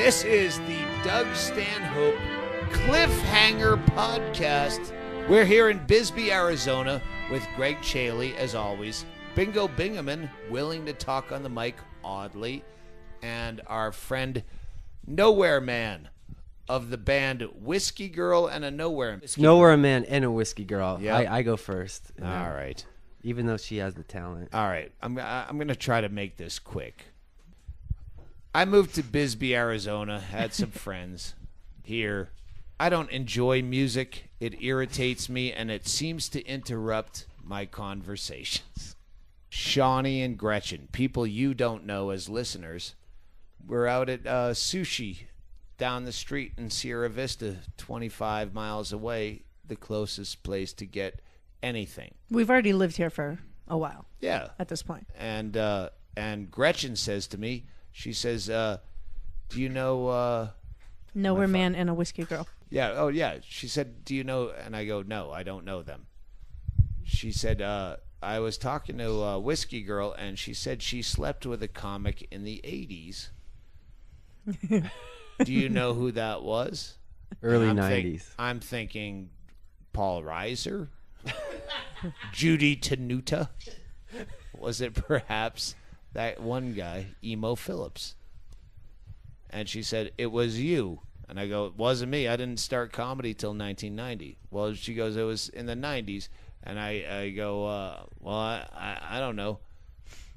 This is the Doug Stanhope Cliffhanger Podcast. We're here in Bisbee, Arizona with Greg Chaley, as always. Bingo Bingaman, willing to talk on the mic, oddly. And our friend Nowhere Man of the band Whiskey Girl and a Nowhere Man. Nowhere Man and a Whiskey Girl. Yep. I go first. All right. Even though she has the talent. All right. I'm going to try to make this quick. I moved to Bisbee, Arizona, had some friends here. I don't enjoy music. It irritates me, and it seems to interrupt my conversations. Shawnee and Gretchen, people you don't know as listeners, we're out at Sushi down the street in Sierra Vista, 25 miles away, the closest place to get anything. We've already lived here for a while. Yeah. At this point. And Gretchen says to me, she says, do you know... Nowhere Man and a Whiskey Girl. Yeah. Oh, yeah. She said, do you know? And I go, no, I don't know them. She said, I was talking to Whiskey Girl, and she said she slept with a comic in the 80s. Do you know who that was? Early 90s. I'm thinking Paul Reiser? Judy Tenuta? Was it perhaps that one guy, Emo Phillips? And she said, it was you. And I go, it wasn't me. I didn't start comedy till 1990. Well, she goes, it was in the 90s. And I go, well, I don't know.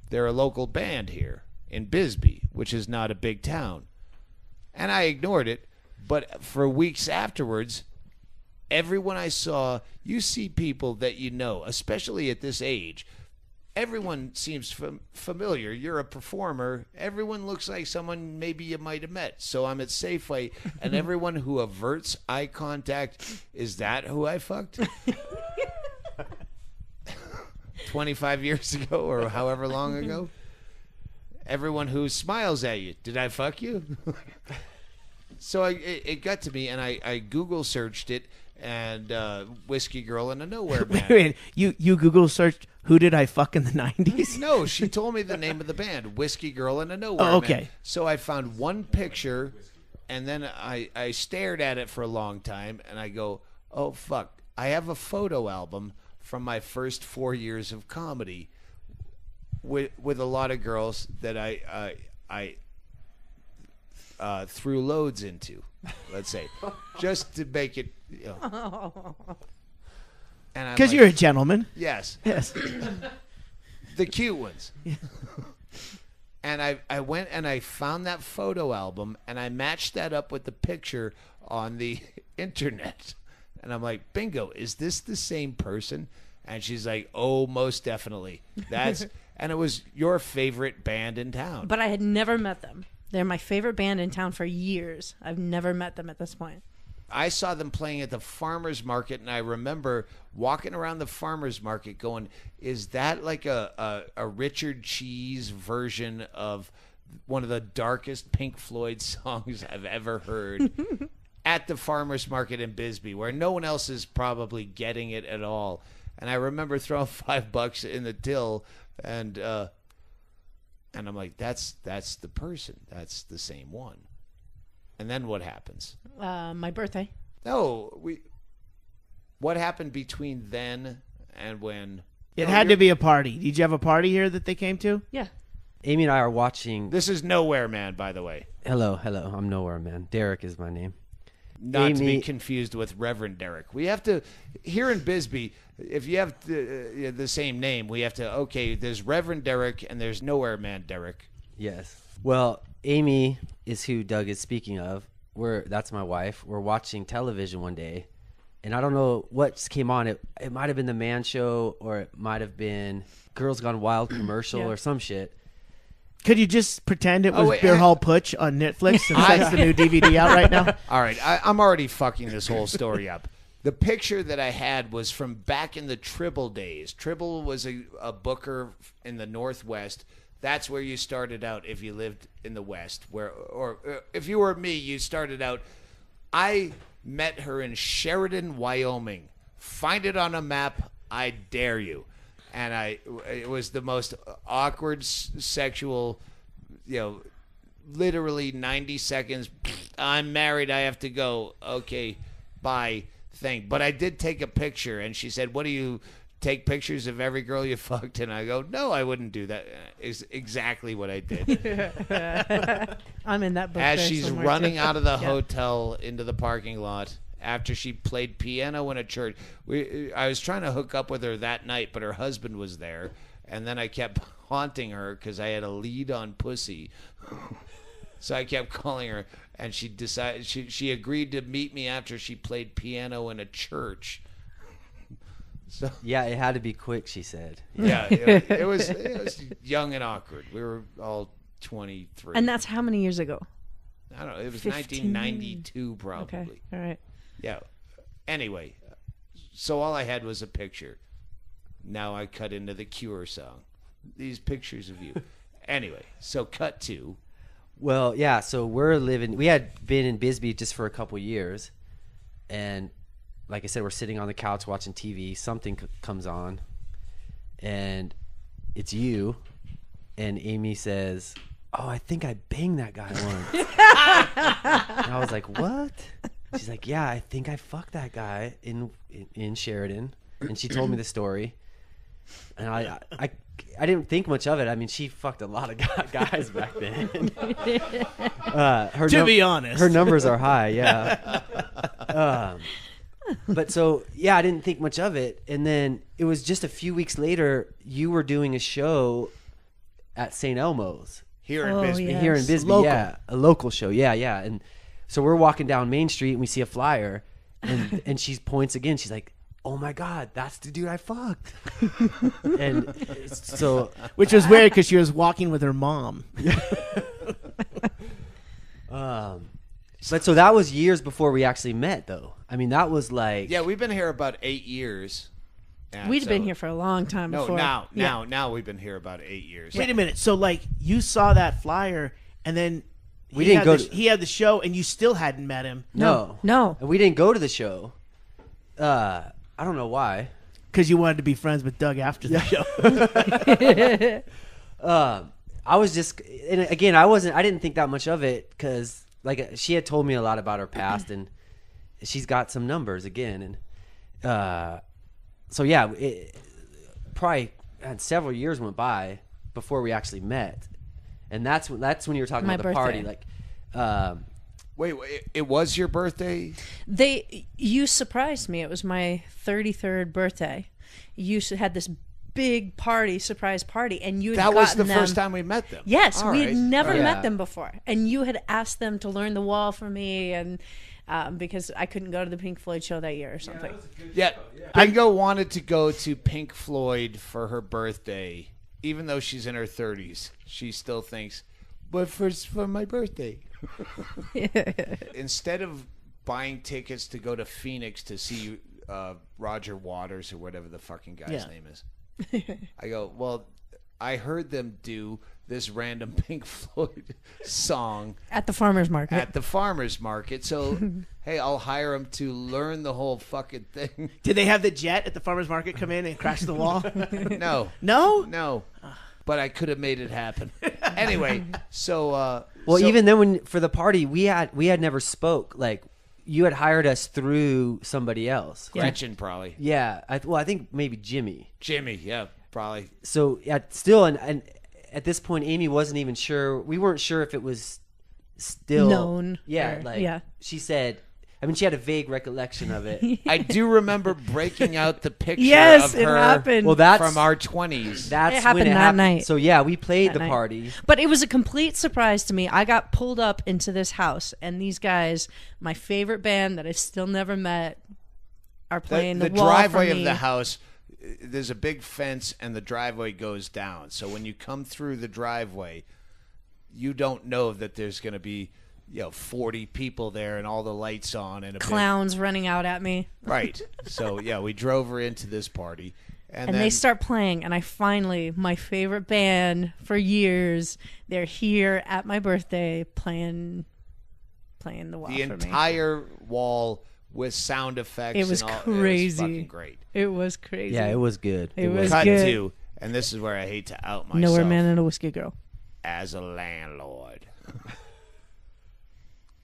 They're a local band here in Bisbee, which is not a big town. And I ignored it. But for weeks afterwards, everyone I saw, you see people that you know, especially at this age. Everyone seems familiar. You're a performer. Everyone looks like someone maybe you might have met. So I'm at Safeway, and everyone who averts eye contact, is that who I fucked? 25 years ago or however long ago? Everyone who smiles at you, did I fuck you? So it got to me, and I Google searched it, and Whiskey Girl and a Nowhere Man. Wait, you Google searched who did I fuck in the 90s? No, she told me the name of the band, Whiskey Girl and a Nowhere Oh, okay. Man. So I found one picture, and then I stared at it for a long time, and I go, oh, fuck. I have a photo album from my first 4 years of comedy with a lot of girls that I threw loads into, let's say, just to make it, you know. Because you're a gentleman. Yes. Yes. The cute ones. And I went and I found that photo album, and I matched that up with the picture on the internet. And I'm like, bingo, is this the same person? And she's like, oh, most definitely. And it was your favorite band in town. But I had never met them. They're my favorite band in town for years. I've never met them at this point. I saw them playing at the farmer's market, and I remember walking around the farmer's market going, is that like a Richard Cheese version of one of the darkest Pink Floyd songs I've ever heard at the farmer's market in Bisbee, where no one else is probably getting it at all? And I remember throwing $5 in the till, and I'm like, that's the person. That's the same one. And then what happens? My birthday. No, what happened between then and when? It had to be a party. Did you have a party here that they came to? Yeah. Amy and I are watching. This is Nowhere Man, by the way. Hello. I'm Nowhere Man. Derrick is my name. Not to be confused with Reverend Derrick. We have to, here in Bisbee, if you have the same name, we have to, okay, there's Reverend Derrick and there's Nowhere Man Derrick. Yes. Well, Amy is who Doug is speaking of. That's my wife. We're watching television one day, and I don't know what came on. It might have been the Man Show, or it might have been Girls Gone Wild commercial or some shit. Could you just pretend it was Beer Hall Putsch on Netflix, since that's the new DVD out right now? All right, I'm already fucking this whole story up. The picture that I had was from back in the Tribble days. Tribble was a booker in the Northwest. That's where you started out if you lived in the West. Or if you were me, you started out. I met her in Sheridan, Wyoming. Find it on a map. I dare you. And it was the most awkward sexual, literally 90 seconds. I'm married. I have to go. Okay, bye. But I did take a picture, and she said, "What do you take pictures of every girl you fucked?" And I go, "No, I wouldn't do that." Is exactly what I did. I'm in that book. As there she's somewhere, running too. out of the hotel into the parking lot after she played piano in a church. I was trying to hook up with her that night, but her husband was there, and then I kept haunting her because I had a lead on pussy. So I kept calling her, and she decided she agreed to meet me after she played piano in a church. So Yeah, it had to be quick, she said. yeah, it was young and awkward. We were all 23. And that's how many years ago? I don't know. It was 15. 1992 probably. Okay, all right. Yeah. Anyway, so all I had was a picture. Now I cut into the Cure song. These pictures of you. Anyway, so cut to. Well, yeah, so we had been in Bisbee just for a couple years, and like I said, we're sitting on the couch watching TV. Something comes on, and it's you. And Amy says, "Oh, I think I banged that guy once." And I was like, "What?" She's like, "Yeah, I think I fucked that guy in Sheridan." And she told me the story, and I didn't think much of it. I mean, she fucked a lot of guys back then. To be honest, her numbers are high. Yeah. But so, yeah, I didn't think much of it. And then it was just a few weeks later, you were doing a show at St. Elmo's. Here in Bisbee. yes. Here in Bisbee, Local. yeah. A local show, yeah. And so we're walking down Main Street, and we see a flyer, and she points again. She's like, "Oh, my God, that's the dude I fucked." And so... which was weird because she was walking with her mom. But so that was years before we actually met, though. I mean, that was like... Yeah, we've been here about 8 years. And We'd so- been here for a long time No, before. now we've been here about 8 years. Wait a minute. So like you saw that flyer, and then We didn't go he had the show, and you still hadn't met him No. No. And we didn't go to the show. I don't know why. because you wanted to be friends with Doug after the show. I was just... And again, I didn't think that much of it because like she had told me a lot about her past, and she's got some numbers again. And so, yeah, probably several years went by before we actually met. And that's when you were talking My about the party. birthday. Like, Wait, it was your birthday? You surprised me. It was my 33rd birthday. You had this big party, surprise party, and you had That was gotten the them- first time we met them. Yes, All we right. had never Yeah. met them before, and you had asked them to learn the wall for me, and because I couldn't go to the Pink Floyd show that year or something. Yeah, Bingo wanted to go to Pink Floyd for her birthday, even though she's in her 30s. She still thinks, but for my birthday. Instead of buying tickets to go to Phoenix to see Roger Waters or whatever the fucking guy's name is, I go, well, I heard them do this random Pink Floyd song At the farmer's market. at the farmer's market. So, hey, I'll hire them to learn the whole fucking thing. Did they have the jet at the farmer's market come in and crash the wall? No. No? But I could have made it happen. Anyway, so well, so- even then, for the party, we had never spoke. Like, you had hired us through somebody else. Gretchen probably. Yeah. I think maybe Jimmy. Jimmy, yeah, probably. So yeah, still, and at this point, Amy wasn't even sure. We weren't sure if it was still Known Yeah, or- like yeah. she said. I mean, she had a vague recollection of it. I do remember breaking out the picture Yes, of it her happened. Well, that's from our 20s. that's It happened when it that happened. night. So yeah, we played That the night. party. But it was a complete surprise to me. I got pulled up into this house, and these guys, my favorite band that I still never met, are playing the wall driveway for of me. the house, there's a big fence and the driveway goes down. So when you come through the driveway, you don't know that there's going to be 40 people there and all the lights on and a Clowns running out at me. big, right. So yeah, we drove her into this party, and And then they start playing, and I finally, my favorite band for years, they're here at my birthday playing the wall the for me. entire wall with sound effects. It was and all, crazy. It was fucking great. It was crazy. Yeah, it was good. It was Cut good. to, and this is where I hate to out myself. Nowhere Man and a Whiskey Girl. as a landlord.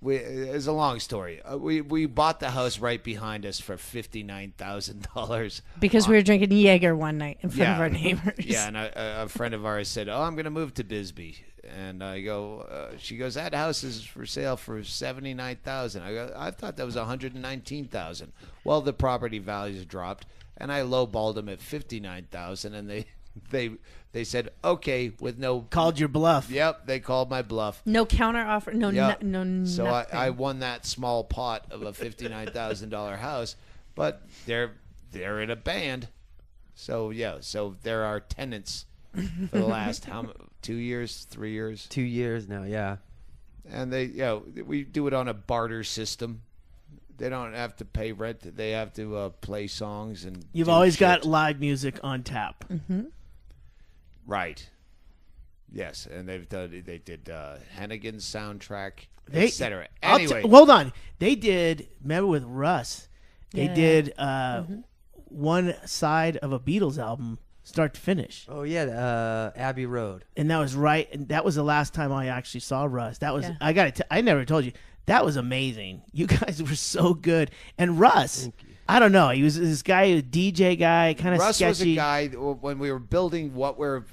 It's a long story. We bought the house right behind us for $59,000 Because we were drinking Jaeger one night in front of our neighbors. Yeah, and a friend of ours said, "Oh, I'm going to move to Bisbee," and I go. She goes, "That house is for sale for $79,000." I go, "I thought that was $119,000." Well, the property values dropped, and I lowballed them at $59,000, and they said, "Okay," with no Called your bluff. Yep, they called my bluff. No counter offer. No, Yep. no. So nothing. I won that small pot of a $59,000 house, but they're in a band. So so they're our tenants for the last 2 years, 3 years, 2 years now. Yeah. and we do it on a barter system. They don't have to pay rent; they have to play songs and. You've do always shit. got live music on tap. Right. Yes, and they did Hennigan's soundtrack, They- etc. Anyway, hold on. They did. Remember with Russ? They Yeah. did one side of a Beatles album, start to finish, Oh yeah, Abbey Road. and that was right. And that was the last time I actually saw Russ. That was Yeah. I never told you that was amazing. You guys were so good. And Russ, I don't know. He was this guy, a DJ guy, kind of Russ sketchy. was a guy when we were building what we're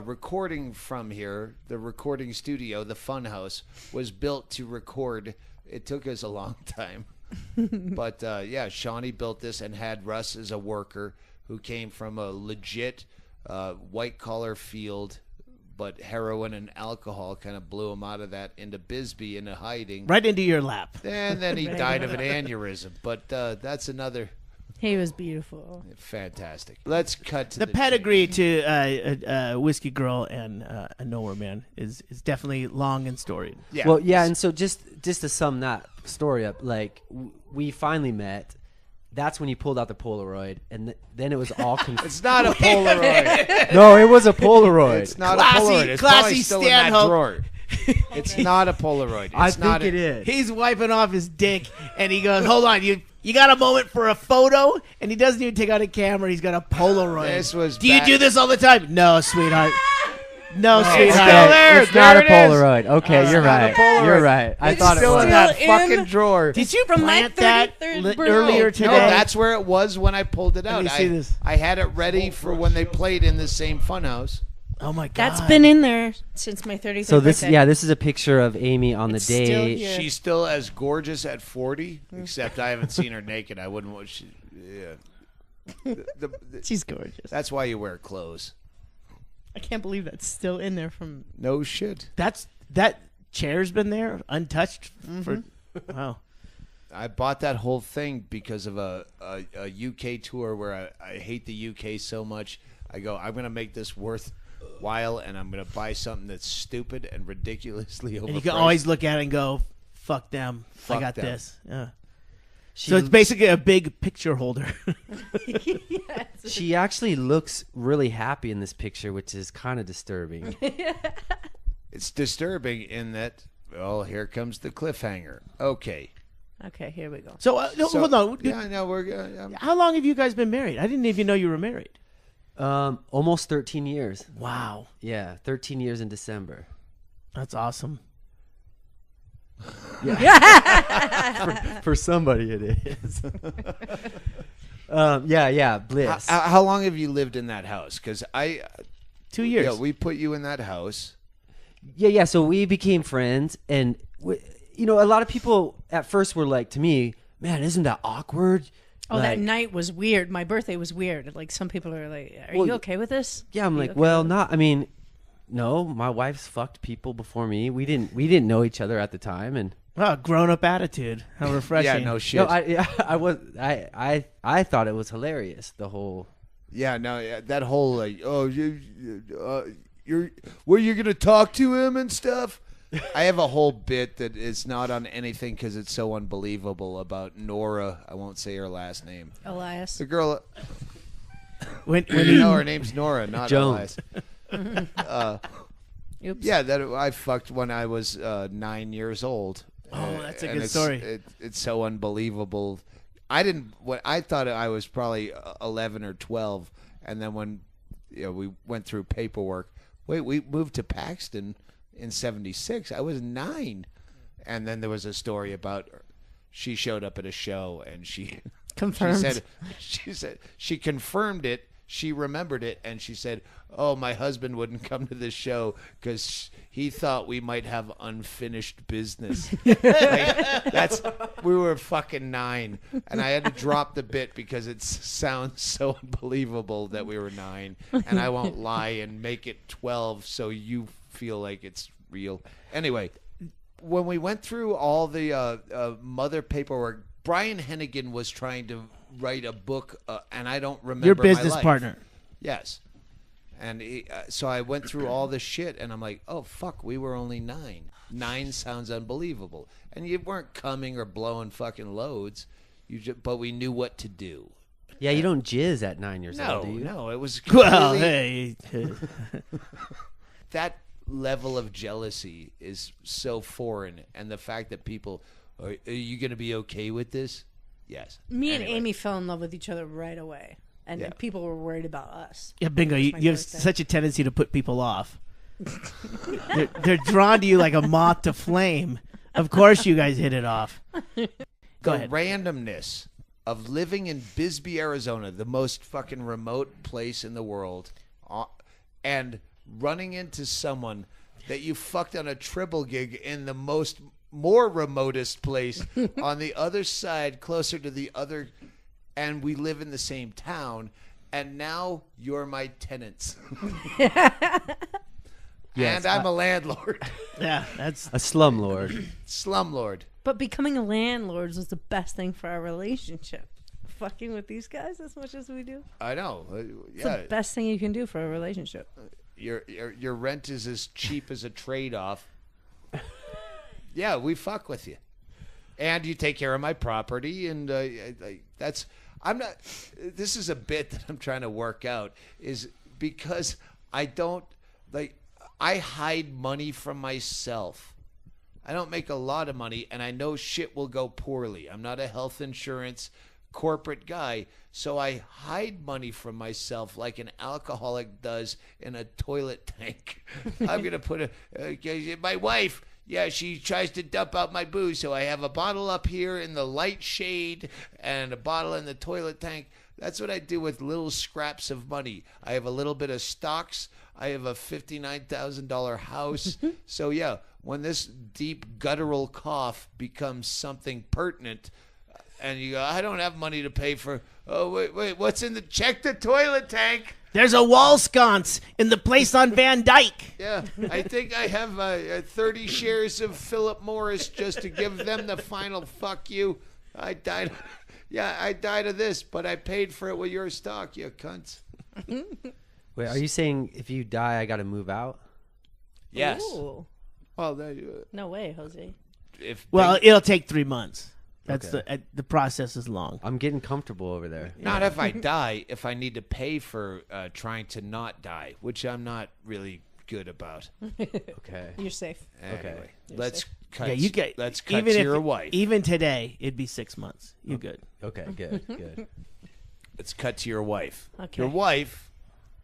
recording from here. The recording studio, the Funhouse, was built to record. It took us a long time, but Shawnee built this and had Russ as a worker who came from a legit white collar field, but heroin and alcohol kind of blew him out of that into Bisbee into hiding. right into your lap. And then he died of an aneurysm. But that's another He was beautiful. fantastic. Let's cut to The pedigree to Whiskey Girl and a Nowhere Man is definitely long and storied. Yeah. Well, yeah, and so just to sum that story up, like we finally met. That's when you pulled out the Polaroid, and then it was all It's not a Polaroid. No, it was a Polaroid. It's not Classy- a Polaroid. It's classy probably still in that Stanhope. drawer. It's not a Polaroid. It's I not think it is. He's wiping off his dick, and he goes, "Hold on, you got a moment for a photo?" And he doesn't even take out a camera. He's got a Polaroid. This was Do you back- do this all the time? No, sweetheart. No, It's sweetheart. still there. It's not a There it is. Polaroid. Okay, It's you're not a right. Polaroid. You're right. I It's thought it still was. in that Still fucking in- drawer. Did you From my plant that 33rd birthday. earlier today? No, that's where it was when I pulled it out. me see this. I had it ready for when they played in the same Funhouse. Oh my god. That's been in there since my 33rd So this, birthday. this is a picture of Amy on It's the still day. here. She's still as gorgeous at 40, except I haven't seen her naked. I wouldn't want. She's gorgeous. That's why you wear clothes. I can't believe that's still in there from. No shit. that chair's been there untouched for. Wow. I bought that whole thing because of a UK tour where I hate the UK so much. I go, I'm going to make this worthwhile, and I'm going to buy something that's stupid and ridiculously overpriced. And you can always look at it and go, "Fuck them. Fuck I got them." this." Yeah. She, So it's basically a big picture holder. she actually looks really happy in this picture, which is kind of disturbing. It's disturbing in that, well, here comes the cliffhanger. Okay. Okay, here we go. So, no, So- hold on. Yeah, I know. We're How long have you guys been married? I didn't even know you were married. Almost 13 years. Wow. Yeah, 13 years in December. That's awesome. For somebody, it is. Bliss. How long have you lived in that house? Because 2 years. Yeah, we put you in that house. Yeah. So we became friends, and a lot of people at first were like to me, "Man, isn't that awkward?" Oh, that Like, night was weird. My birthday was weird. Like some people are like, "Are Well, you okay with this?" Yeah, I'm Are you like, okay well, with it?" not. I mean, no, my wife's fucked people before me. We didn't know each other at the time, and Wow, grown-up attitude. How refreshing. Yeah, no shit. no, I thought it was hilarious. The whole. Yeah, that whole like, you're gonna talk to him and stuff. I have a whole bit that is not on anything because it's so unbelievable about Nora. I won't say her last name. Elias. The girl. When You know her name's Nora, not Jones. Elias. Oops. Yeah, that I fucked when I was 9 years old. Oh, that's a And good story. It's so unbelievable. I thought I was probably 11 or 12, and then when we went through paperwork, wait, we moved to Paxton in 76. I was 9. And then there was a story about she showed up at a show and she Confirmed. She said she confirmed it. She remembered it, and she said, "Oh, my husband wouldn't come to this show because he thought we might have unfinished business." We were fucking 9, and I had to drop the bit because it sounds so unbelievable that we were 9, and I won't lie and make it 12 so you feel like it's real. Anyway, when we went through all the mother paperwork, Brian Hennigan was trying to write a book, and I don't remember Your business my life. partner. Yes. And so I went through all this shit, and I'm like, oh, fuck, we were only 9. 9 sounds unbelievable. And you weren't coming or blowing fucking loads, but we knew what to do. Yeah, you don't jizz at 9 years old, do you? No, it was Well, completely... hey. That level of jealousy is so foreign, and the fact that people, are you going to be okay with this? Yes. Me and Anyway. Amy fell in love with each other right away. And Yeah. people were worried about us. Yeah, bingo. It's You my have birthday. such a tendency to put people off. they're drawn to you like a moth to flame. Of course, you guys hit it off. Go ahead. Randomness of living in Bisbee, Arizona, the most fucking remote place in the world, and running into someone that you fucked on a triple gig in the more remotest place on the other side, closer to the other, and we live in the same town, and now you're my tenants. Yes, and I'm a landlord. Yeah, that's A slumlord. Slumlord. But becoming a landlord was the best thing for our relationship. Fucking with these guys as much as we do. I know. It's Yeah. the best thing you can do for a relationship. Your rent is as cheap as a trade-off. Yeah, we fuck with you, and you take care of my property, and that's. I'm not. This is a bit that I'm trying to work out, is because I don't like. I hide money from myself. I don't make a lot of money, and I know shit will go poorly. I'm not a health insurance corporate guy, so I hide money from myself like an alcoholic does in a toilet tank. I'm gonna put my wife. Yeah, she tries to dump out my booze, so I have a bottle up here in the light shade and a bottle in the toilet tank. That's what I do with little scraps of money. I have a little bit of stocks. I have a $59,000 house. So yeah, when this deep guttural cough becomes something pertinent, and you go, I don't have money to pay for. Oh wait, what's in the? Check the toilet tank. there's a wall sconce in the place on Van Dyke. Yeah, I think I have 30 shares of Philip Morris just to give them the final fuck you. I died. Yeah, I died of this, but I paid for it with your stock, you cunts. Wait, are you saying if you die, I got to move out? Yes. Ooh. Well, No way, Jose. if Well, they- it'll take 3 months. That's Okay. the process is long. I'm getting comfortable over there. not if I die, if I need to pay for trying to not die, which I'm not really good about. Okay. You're safe. Anyway, You're let's safe. cut. Yeah, you get let's cut even to if your wife. even today it'd be 6 months. You good? Okay, good, good. Let's cut to your wife. Okay. Your wife,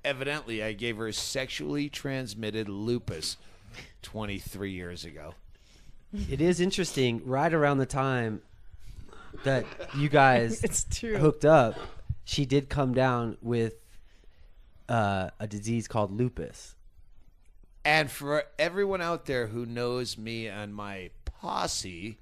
evidently, I gave her sexually transmitted lupus 23 years ago. It is interesting, right around the time that you guys It's true. hooked up, she did come down with a disease called lupus. And for everyone out there who knows me and my posse,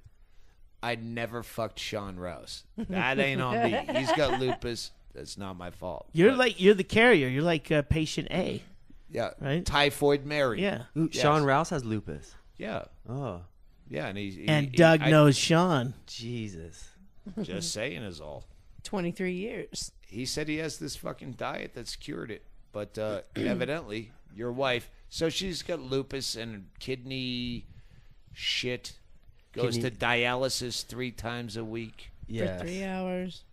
I never fucked Sean Rouse. That ain't on me. He's got lupus. That's not my fault. You're But, you're the carrier. You're like patient A. yeah, right? Typhoid Mary. Yeah. Ooh, Yes. Sean Rouse has lupus. Yeah. Oh, Yeah. And And Doug knows Sean. Jesus. Just saying is all. 23 years. He said he has this fucking diet that's cured it. But evidently, your wife, so she's got lupus and kidney shit, goes Kidney- to dialysis 3 times a week. Yes. For 3 hours.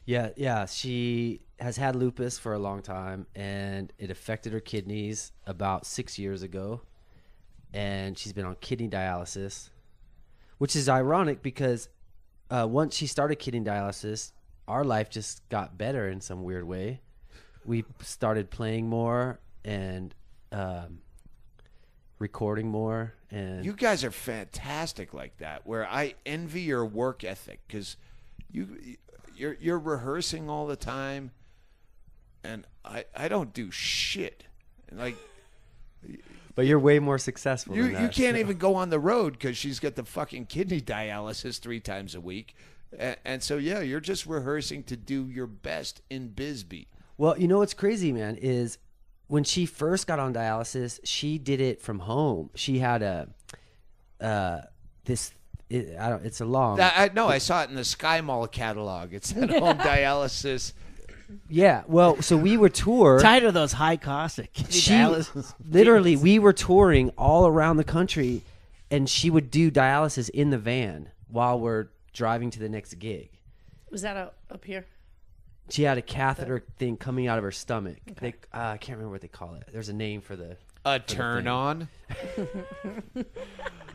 Yeah. She has had lupus for a long time, and it affected her kidneys about 6 years ago. And she's been on kidney dialysis, which is ironic because once she started kidney dialysis, our life just got better in some weird way. We started playing more, and recording more. And You guys are fantastic like that. Where I envy your work ethic because you're rehearsing all the time, and I don't do shit. Like, but you're way more successful. you than that, can't so. even go on the road because she's got the fucking kidney dialysis 3 times a week, and so yeah, you're just rehearsing to do your best in Bisbee. Well, you know what's crazy, man, is when she first got on dialysis, she did it from home. She had it's a long. I saw it in the Sky Mall catalog. It said home dialysis. Yeah, well, so we were tour. Tired of those high costs. Literally, we were touring all around the country, and she would do dialysis in the van while we're driving to the next gig. Was that up here? She had a catheter thing coming out of her stomach. Okay. I can't remember what they call it. There's a name for the turn on.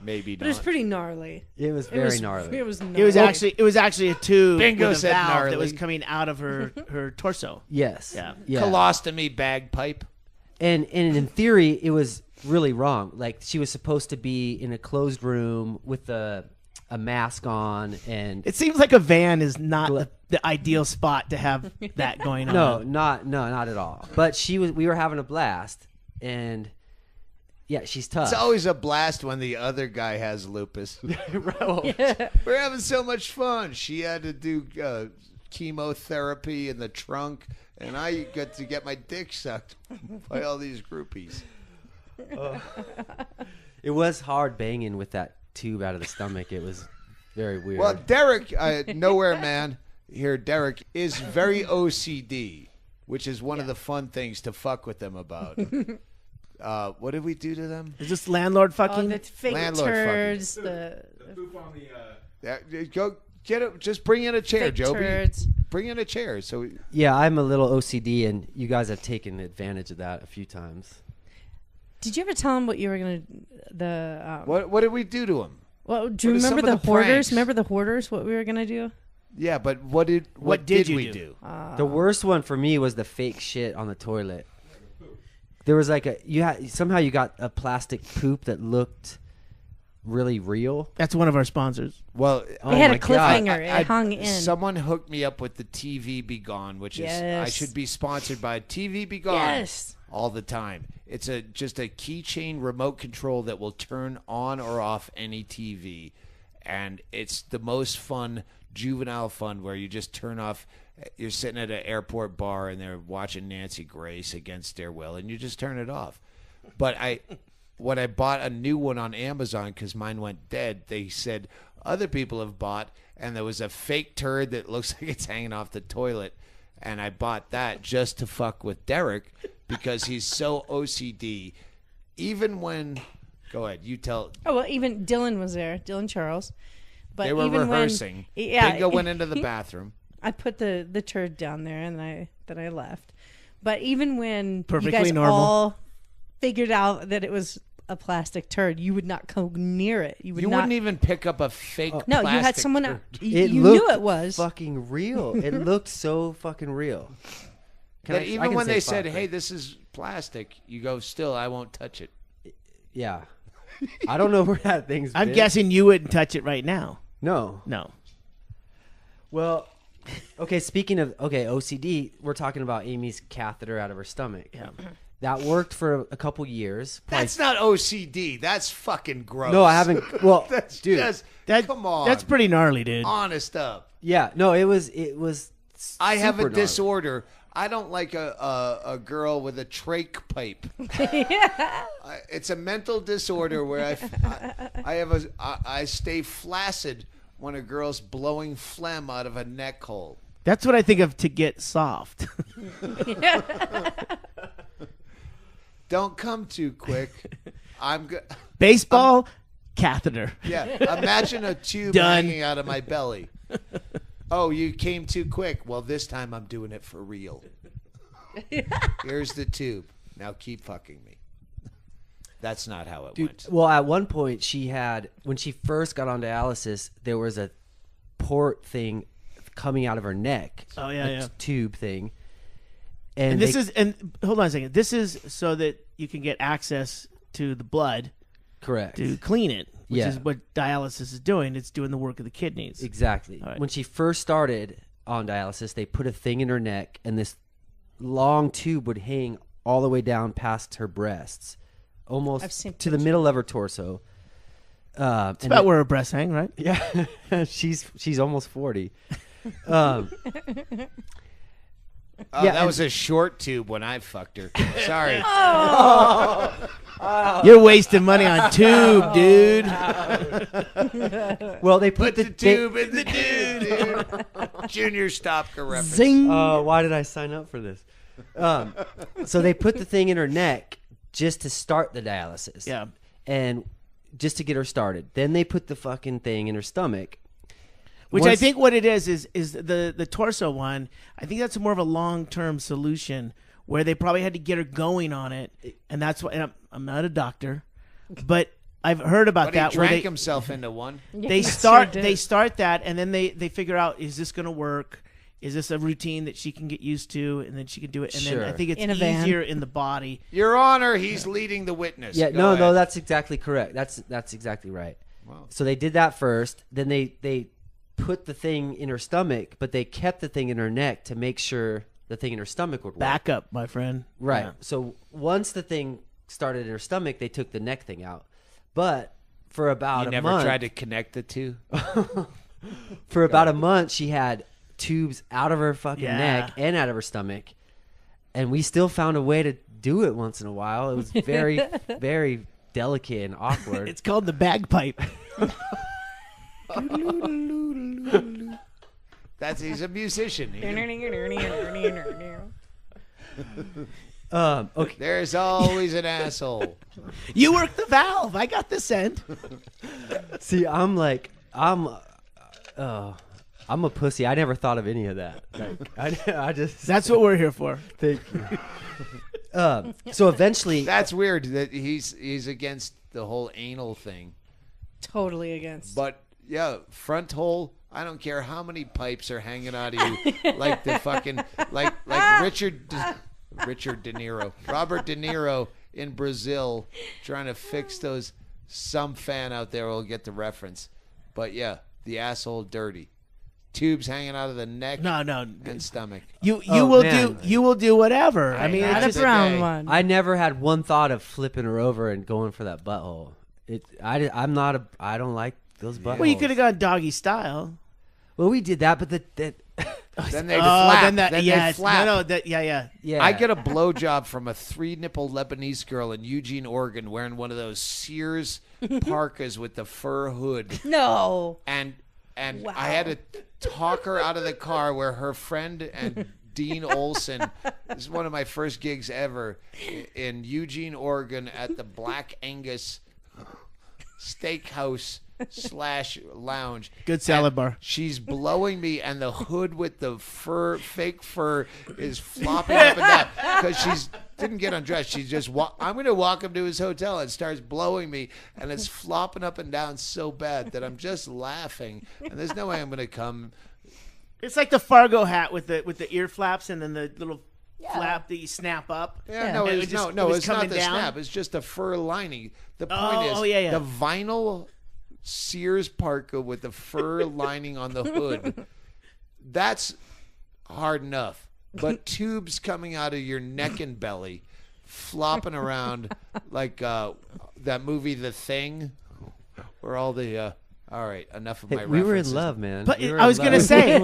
Maybe But not. it was pretty gnarly. It was very gnarly. It was gnarly. It was actually a tube Bingo with a said valve gnarly. that was coming out of her torso. Yes. Yeah. Colostomy bagpipe. And in theory, it was really wrong. Like, she was supposed to be in a closed room with a mask on, and It seems like a van is not the ideal spot to have that going on. no, not at all. But we were having a blast, and yeah, she's tough. It's always a blast when the other guy has lupus. We're having so much fun. She had to do chemotherapy in the trunk, and I got to get my dick sucked by all these groupies. It was hard banging with that tube out of the stomach. It was very weird. Well, Derrick, nowhere man here, Derrick is very OCD, which is one of the fun things to fuck with them about. What did we do to them? Is this landlord fucking? The fake Landlord turds. The poop on the Go get it. Just bring in a chair, Fake Joby. turds. Bring in a chair. So yeah, I'm a little OCD, and you guys have taken advantage of that a few times. Did you ever tell him what you were gonna what did we do to him? Well, do you What are remember some the of the hoarders? pranks? Remember the hoarders? What we were gonna do? Yeah, but what did you we do? The worst one for me was the fake shit on the toilet. There was like somehow you got a plastic poop that looked really real. That's one of our sponsors. Well, It had my a God. cliffhanger. It hung in. Someone hooked me up with the TV Be Gone, which is I Yes. should be sponsored by TV Be Gone Yes. all the time. It's just a keychain remote control that will turn on or off any TV, and it's the most fun juvenile fun where you just turn off. You're sitting at an airport bar and they're watching Nancy Grace against their will, and you just turn it off. But when I bought a new one on Amazon because mine went dead, they said other people have bought, and there was a fake turd that looks like it's hanging off the toilet, and I bought that just to fuck with Derrick because he's so OCD. Even when, go ahead, you tell. Oh well, even Dylan was there. Dylan Charles. But They were even rehearsing. When, yeah, Bingo went into the bathroom. I put the turd down there, and I left. But even when Perfectly you guys normal. all figured out that it was a plastic turd, you would not go near it. You Wouldn't even pick up a fake. No, you had plastic someone. turd. You looked knew it was. fucking real. It looked so fucking real. That I even can when say they fuck, said, right? "Hey, this is plastic," you go, "Still, I won't touch it." Yeah. I don't know where that thing's I'm been. guessing you wouldn't touch it right now. No. No. Well, okay, speaking of OCD, we're talking about Amy's catheter out of her stomach. Yeah. That worked for a couple years. That's not OCD. That's fucking gross. No, I haven't. Well, That's dude. just. That, Come on. That's pretty gnarly, dude. Honest up. Yeah, no, it was. I have a super gnarly. disorder. I don't like a girl with a trach pipe. It's a mental disorder where I stay flaccid when a girl's blowing phlegm out of a neck hole. That's what I think of to get soft. Don't come too quick. I'm good. Baseball catheter. Yeah, imagine a tube Done. hanging out of my belly. Oh, you came too quick. Well, this time I'm doing it for real. Here's the tube. Now keep fucking me. That's not how it went. Well, at one point, when she first got on dialysis, there was a port thing coming out of her neck. Oh, yeah, a yeah. tube thing. And this is hold on a second. This is so that you can get access to the blood Correct. to clean it, which Yeah. is what dialysis is doing. It's doing the work of the kidneys. Exactly. All right. When she first started on dialysis, they put a thing in her neck, and this long tube would hang all the way down past her breasts, I've almost seen to the middle of her torso. It's about where her breasts hang, right? Yeah, she's almost 40. Oh, Yeah, that and- was a short tube when I fucked her. Sorry. You're wasting money on tube, dude. Well, they put Put the tube in the dude. Junior Stopka reference. Zing. Why did I sign up for this? So they put the thing in her neck just to start the dialysis. Yeah. And just to get her started. Then they put the fucking thing in her stomach. Which I Once- think what it is the torso one. I think that's more of a long-term solution where they probably had to get her going on it, and that's why. And I'm not a doctor, but I've heard about But he that where drank they himself into one. they Yes, start you did. they start that, and then they figure out, is this going to work? Is this a routine that she can get used to, and then she can do it? And then I Sure. think it's In a van. easier in the body. Your Honor, he's leading the witness. Yeah, Go no, ahead. that's exactly correct. That's exactly right. Wow. So they did that first. Then they put the thing in her stomach, but they kept the thing in her neck to make sure the thing in her stomach would work. Back up, my friend. Right. Yeah. So once the thing started in her stomach, they took the neck thing out. But for about You a never month, tried to connect the two? for about a month, she had tubes out of her fucking Yeah. neck and out of her stomach, and we still found a way to do it once in a while. It was very, very delicate and awkward. It's called the bagpipe. He's a musician. Okay. There's always an asshole. You work the valve. I got this end. See, I'm a pussy. I never thought of any of that. Like, I just That's what we're here for. think. So eventually, That's weird that he's against the whole anal thing. Totally against. But yeah, front hole. I don't care how many pipes are hanging out of you, like the fucking like Robert De Niro in Brazil, trying to fix those. Some fan out there will get the reference, but yeah, the asshole dirty, tubes hanging out of the neck No. and stomach. You Oh, will man. do whatever. I mean, Not it's Not a just, brown okay. one. I never had one thought of flipping her over and going for that butthole. I don't like those buttholes. well, you could have gone doggy style. Well, we did that, but that Then they Oh, flap. then that, then yeah, they flap. no, that, yeah. yeah. I get a blowjob from a 3-nipple Lebanese girl in Eugene, Oregon, wearing one of those Sears parkas with the fur hood. No. And Wow. I had to talk her out of the car where her friend and Dean Olson, this is one of my first gigs ever, in Eugene, Oregon at the Black Angus Steakhouse / lounge. Good salad And bar. She's blowing me, and the hood with the fake fur is flopping up and down because she's didn't get undressed. She's just I'm going to walk him to his hotel, and starts blowing me, and it's flopping up and down so bad that I'm just laughing, and there's no way I'm going to come. It's like the Fargo hat with the ear flaps and then the little flap that you snap up. Yeah, Yeah. no, It it's, was just- no, it was it's not coming the down? snap. It's just a fur lining. The point is yeah. the vinyl Sears parka with the fur lining on the hood. That's hard enough. But tubes coming out of your neck and belly, flopping around like that movie The Thing, where all the all right, enough of my we were in references. love, man. But We were I in was gonna love. say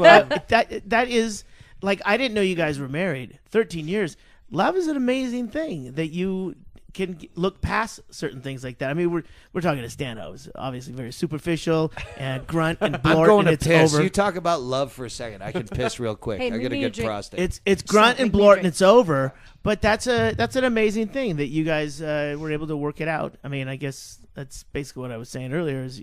that is like, I didn't know you guys were married 13 years. Love is an amazing thing that you can look past certain things like that. I mean, we're talking to Stanhopes, obviously very superficial and grunt and I'm blort, going and to it's piss. over. You talk about love for a second. I can piss real quick. Hey, I make got a me a good drink. prostate. It's grunt and Make me blort drink. and it's over. But that's an amazing thing that you guys were able to work it out. I mean, I guess that's basically what I was saying earlier. Is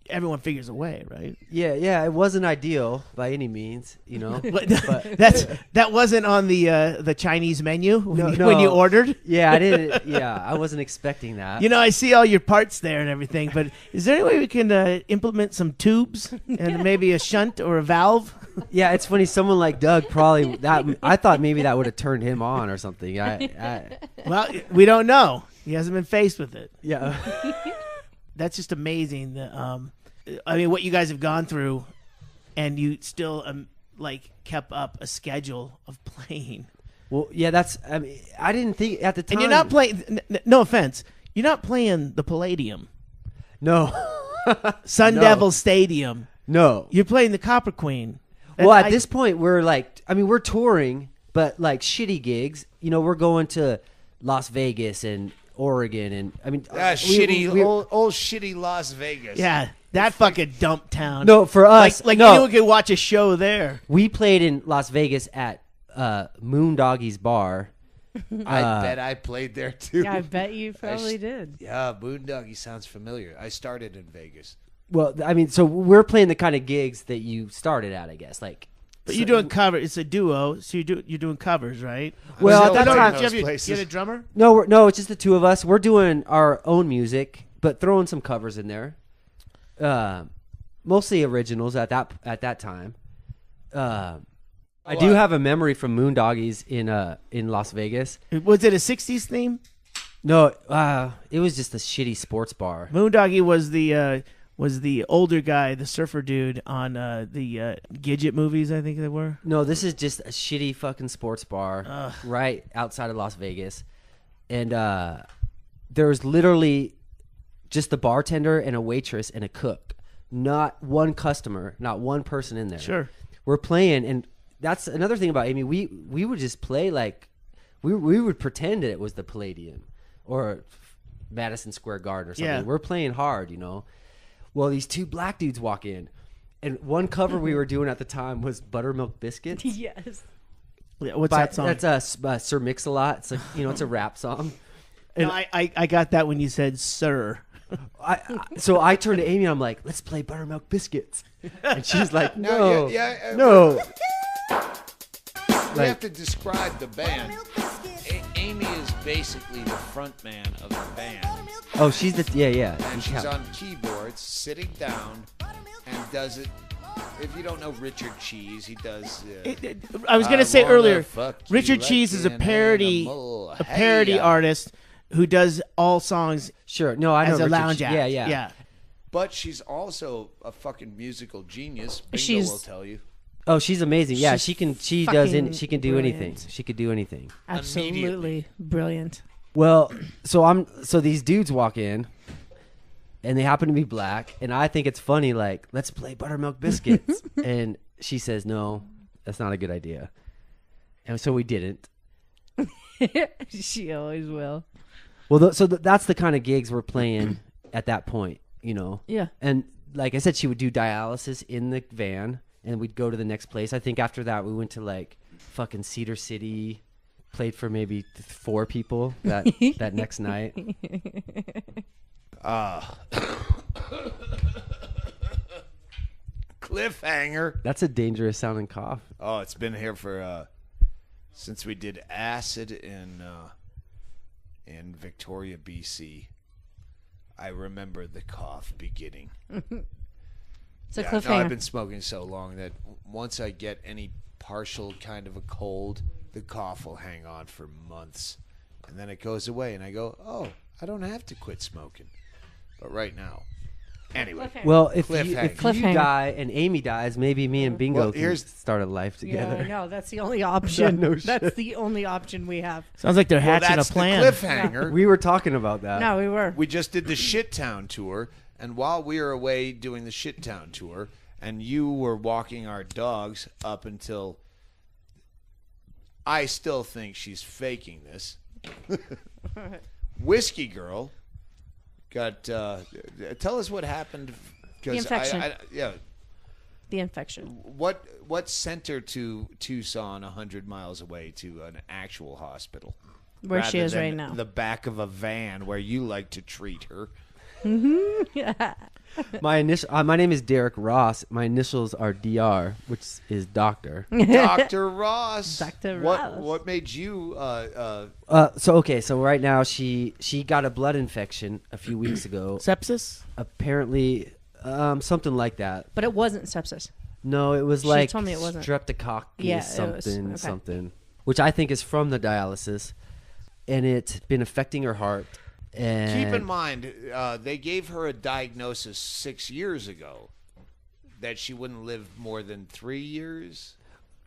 everyone figures a way, right? Yeah, it wasn't ideal by any means, you know. But But- that wasn't on the Chinese menu when No, you no. ordered. Yeah, I didn't. Yeah, I wasn't expecting that. You know, I see all your parts there and everything, but is there any way we can implement some tubes and maybe a shunt or a valve? Yeah, it's funny. Someone like Doug probably that. I thought maybe that would have turned him on or something. Well, we don't know. He hasn't been faced with it. Yeah. That's just amazing. I mean, what you guys have gone through, and you still like kept up a schedule of playing. Well, yeah, that's. I mean, I didn't think at the time. And you're not playing. No offense, you're not playing the Palladium, No. Sun No. Devil Stadium. No. You're playing the Copper Queen. Well, And at this point, we're like, I mean, we're touring, but like shitty gigs. You know, we're going to Las Vegas and Oregon, and I mean, old shitty Las Vegas. yeah, that fucking dump town. No, for us, like no. anyone could watch a show there. We played in Las Vegas at Moondoggy's bar. I bet I played there too. Yeah, I bet you probably did. Yeah, Moondoggy sounds familiar. I started in Vegas. Well, I mean, so we're playing the kind of gigs that you started at, I guess. Like, But you're doing cover. It's a duo, so you're doing covers, right? Well, still at that playing time, those Do you places. have a drummer? no, it's just the two of us. We're doing our own music, but throwing some covers in there. Mostly originals at that time. I do have a memory from Moondoggies in Las Vegas. Was it a '60s theme? No, it was just a shitty sports bar. Moondoggy was the older guy, the surfer dude on the Gidget movies, I think they were. No, this is just a shitty fucking sports bar right outside of Las Vegas. And there was literally just the bartender and a waitress and a cook. Not one customer, not one person in there. Sure. We're playing, and that's another thing about Amy. We would just play like we would pretend that it was the Palladium or Madison Square Garden or something. Yeah. We're playing hard, you know. Well, these two black dudes walk in, and one cover we were doing at the time was Buttermilk Biscuits. Yes. Yeah, what's that song? That's Sir Mix-a-Lot. It's like, you know, it's a rap song. No, I got that when you said "sir." So I turned to Amy and I'm like, let's play Buttermilk Biscuits. And she's like, No, no, yeah, no. We have to describe the band. Amy is basically the front man of the band. Oh, she's the, yeah. And she's on keyboards, sitting down, and does it. If you don't know Richard Cheese, he does. I was gonna say wanna earlier, fuck you Richard like Cheese is a an parody, animal. a parody Hey-ya. artist who does all songs Sure. No, I know as a Richard lounge Che- act. Yeah. But she's also a fucking musical genius. Bingo She's- will tell you. Oh, she's amazing. Yeah, She's she fucking she can do brilliant. anything. She could do anything. Absolutely Immediately. brilliant. Well, so these dudes walk in, and they happen to be black, and I think it's funny. Like, let's play Buttermilk Biscuits, and she says, no, that's not a good idea, and so we didn't. She always will. Well, that's the kind of gigs we're playing at that point, you know. Yeah. And like I said, she would do dialysis in the van, and we'd go to the next place. I think after that, we went to like fucking Cedar City, played for maybe 4 people that next night. Cliffhanger. That's a dangerous sounding cough. Oh, it's been here for since we did acid in Victoria, BC. I remember the cough beginning. It's a No, cliffhanger. I've been smoking so long that once I get any partial kind of a cold, the cough will hang on for months. And then it goes away, and I go, oh, I don't have to quit smoking. But right now. Anyway. Cliffhanger. Well, if you Cliffhanger. die and Amy dies, maybe me and Bingo Well, can here's- start a life together. Yeah, no, that's the only option. No That's shit. the only option we have. Sounds like they're Well, hatching that's a plan. the cliffhanger. We were talking about that. No, we were. We just did the Shittown tour, and while we were away doing the Shittown tour, and you were walking our dogs up until I still think she's faking this. Whiskey Girl got. Tell us what happened. 'Cause The infection. yeah. The infection. What sent her to Tucson, 100 miles away, to an actual hospital? Where she rather is than right now. The back of a van where you like to treat her. My name is Derrick Ross. My initials are DR, which is doctor. Dr. Ross. Dr. Ross. What made you So right now she got a blood infection a few weeks ago. Sepsis? Apparently, something like that. But it wasn't sepsis. No, it was She like told me it wasn't. streptococcus Yeah, it was. something, Okay. something, which I think is from the dialysis, and it's been affecting her heart. And Keep in mind, they gave her a diagnosis 6 years ago that she wouldn't live more than 3 years.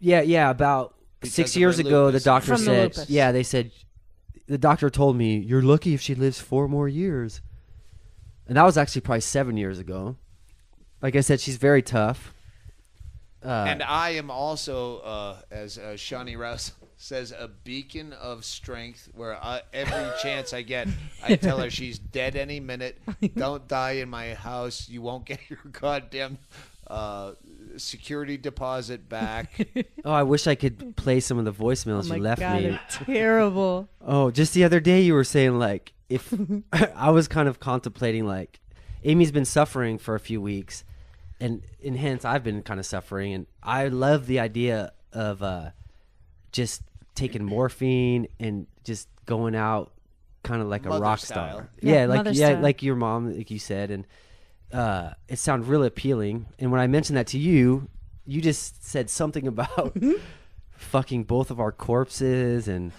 Yeah, about Because 6 of years her ago, the lupus. doctor From the said, lupus. yeah, they said, the doctor told me, you're lucky if she lives 4 more years. And that was actually probably 7 years ago. Like I said, she's very tough. And I am also, as Shawnee Rouse says, a beacon of strength where every chance I get, I tell her she's dead any minute. Don't die in my house. You won't get your goddamn security deposit back. Oh, I wish I could play some of the voicemails you left God, me. they're terrible. Oh, just the other day you were saying, like, if I was kind of contemplating, like, Amy's been suffering for a few weeks, and hence I've been kind of suffering, and I love the idea of just taking morphine and just going out kind of like a Mother rock style. star. Yeah, mother style. Like your mom, like you said, and it sounded really appealing. And when I mentioned that to you, you just said something about fucking both of our corpses, and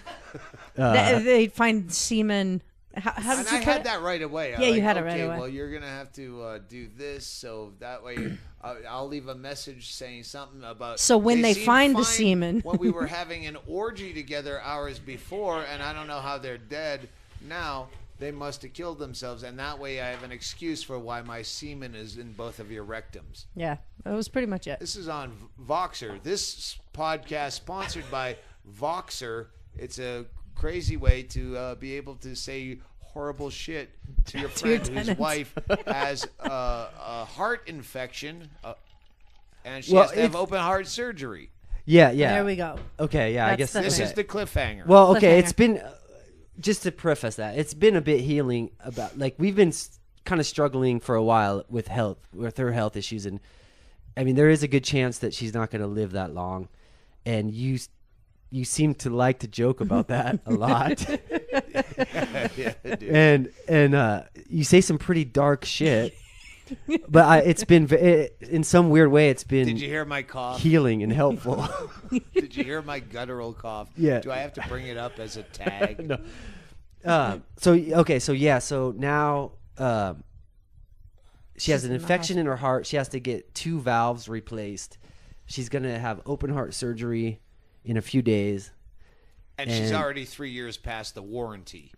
They find semen. How did And you I put had it? that right away. Yeah, you had it right okay, away. well, you're going to have to do this, so that way I'll leave a message saying something about... So when they seemed find the fine semen... when we were having an orgy together hours before, and I don't know how they're dead now, they must have killed themselves, and that way I have an excuse for why my semen is in both of your rectums. Yeah, that was pretty much it. This is on Voxer. This podcast sponsored by Voxer. It's a crazy way to be able to say horrible shit to your friend whose tenants. wife has a heart infection and she Well, has to have it's- open heart surgery. yeah. There we go. Okay, yeah, I That's guess the This Okay. is the cliffhanger. Well, okay, Cliffhanger. it's been just to preface that, it's been a bit healing about, like, we've been kind of struggling for a while with her health issues, and I mean, there is a good chance that she's not going to live that long, and you seem to like to joke about that a lot. Yeah, dude. and you say some pretty dark shit, but it's been in some weird way, it's been Did you hear my cough? healing and helpful. Did you hear my guttural cough? Yeah. Do I have to bring it up as a tag? No. So now she has She's an in the infection in her heart. She has to get 2 valves replaced. She's gonna have open heart surgery in a few days. And she's And- already 3 years past the warranty.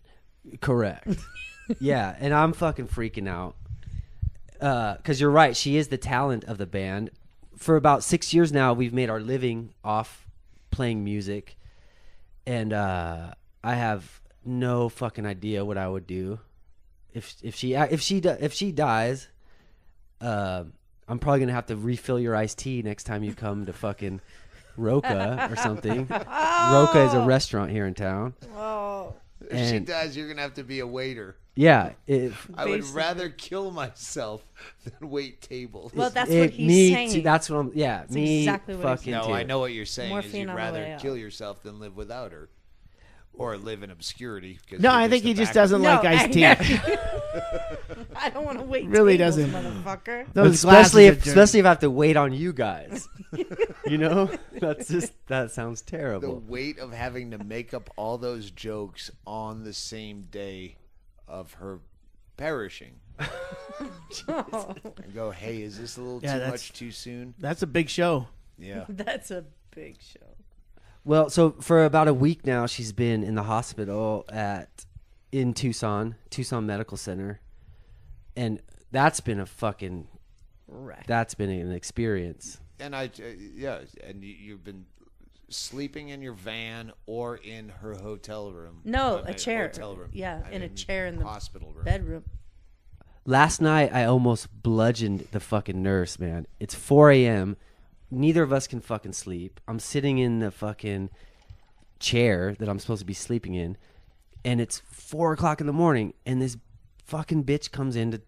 Correct. Yeah, and I'm fucking freaking out. Because you're right, she is the talent of the band. For about 6 years now, we've made our living off playing music, and I have no fucking idea what I would do if she dies. I'm probably gonna have to refill your iced tea next time you come to fucking Roca or something. Roca is a restaurant here in town. Oh, If she And- dies, you're going to have to be a waiter. Yeah, I would Basically. rather kill myself than wait tables. well, that's what he's me saying. too, that's what I'm. Yeah, That's me exactly what he's fucking no, too. I know what you're saying. Is Morphine you'd on the rather way out. kill yourself than live without her, or live in obscurity. 'Cause No, you're I think the he just back- doesn't like iced tea. I don't want to wait. Really tables, doesn't. motherfucker. Those especially glasses if are especially if I have to wait on you guys. You know, that sounds The terrible. weight of having to make up all those jokes on the same day of her perishing. And go, hey, is this a little Yeah, too that's- much too soon? That's a big show. Yeah. That's a big show. Well, so for about a week now, she's been in the hospital in Tucson Medical Center, and that's been an experience. And and you've been sleeping in your van or in her hotel room. No, Uh, a chair. Hotel room. Yeah, I in a mean, chair in the hospital room. bedroom. Last night, I almost bludgeoned the fucking nurse, man. It's 4 a.m. Neither of us can fucking sleep. I'm sitting in the fucking chair that I'm supposed to be sleeping in, and it's 4 o'clock in the morning, and this fucking bitch comes in to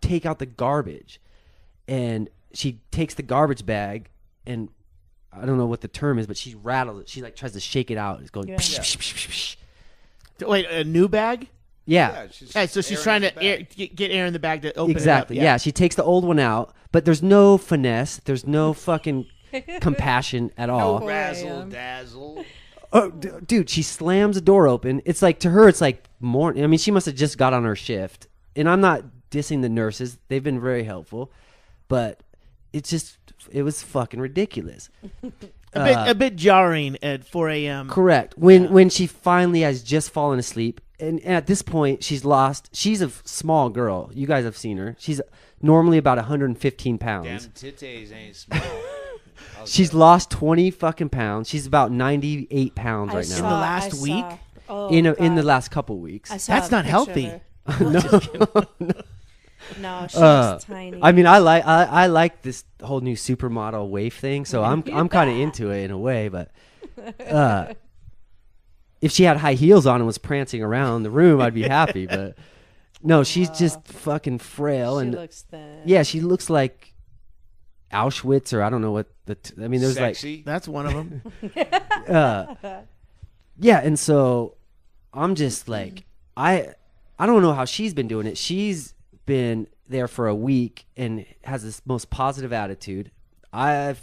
take out the garbage. And she takes the garbage bag, and I don't know what the term is, but she rattles it. She like tries to shake it out. It's going, Yeah. psh, psh, psh, psh, psh. Wait, a new bag? Yeah. Yeah, so she's trying to get air in the bag to open Exactly. it up. Yeah, she takes the old one out, but there's no finesse. There's no fucking compassion at all. No razzle dazzle. Oh, dude, she slams the door open. It's like, to her, it's like morning. I mean, she must have just got on her shift. And I'm not dissing the nurses. They've been very helpful. But it was fucking ridiculous. A bit jarring at 4 a.m. Correct. When she finally has just fallen asleep. And at this point, she's a small girl. You guys have seen her. She's normally about 115 pounds. Damn titties ain't small. She's lost 20 fucking pounds. She's about 98 pounds right now. In the last week? In the last couple weeks. That's not healthy. No, she's tiny. I mean, I like this whole new supermodel wave thing, so I'm kind of into it in a way. But if she had high heels on and was prancing around the room, I'd be happy. But no, she's just fucking frail. She and looks thin. Yeah, she looks like Auschwitz, or I don't know what I mean, there's Sexy. That's one of them. Yeah, and so I'm just like, I don't know how she's been doing it. She's been there for a week and has this most positive attitude. I'm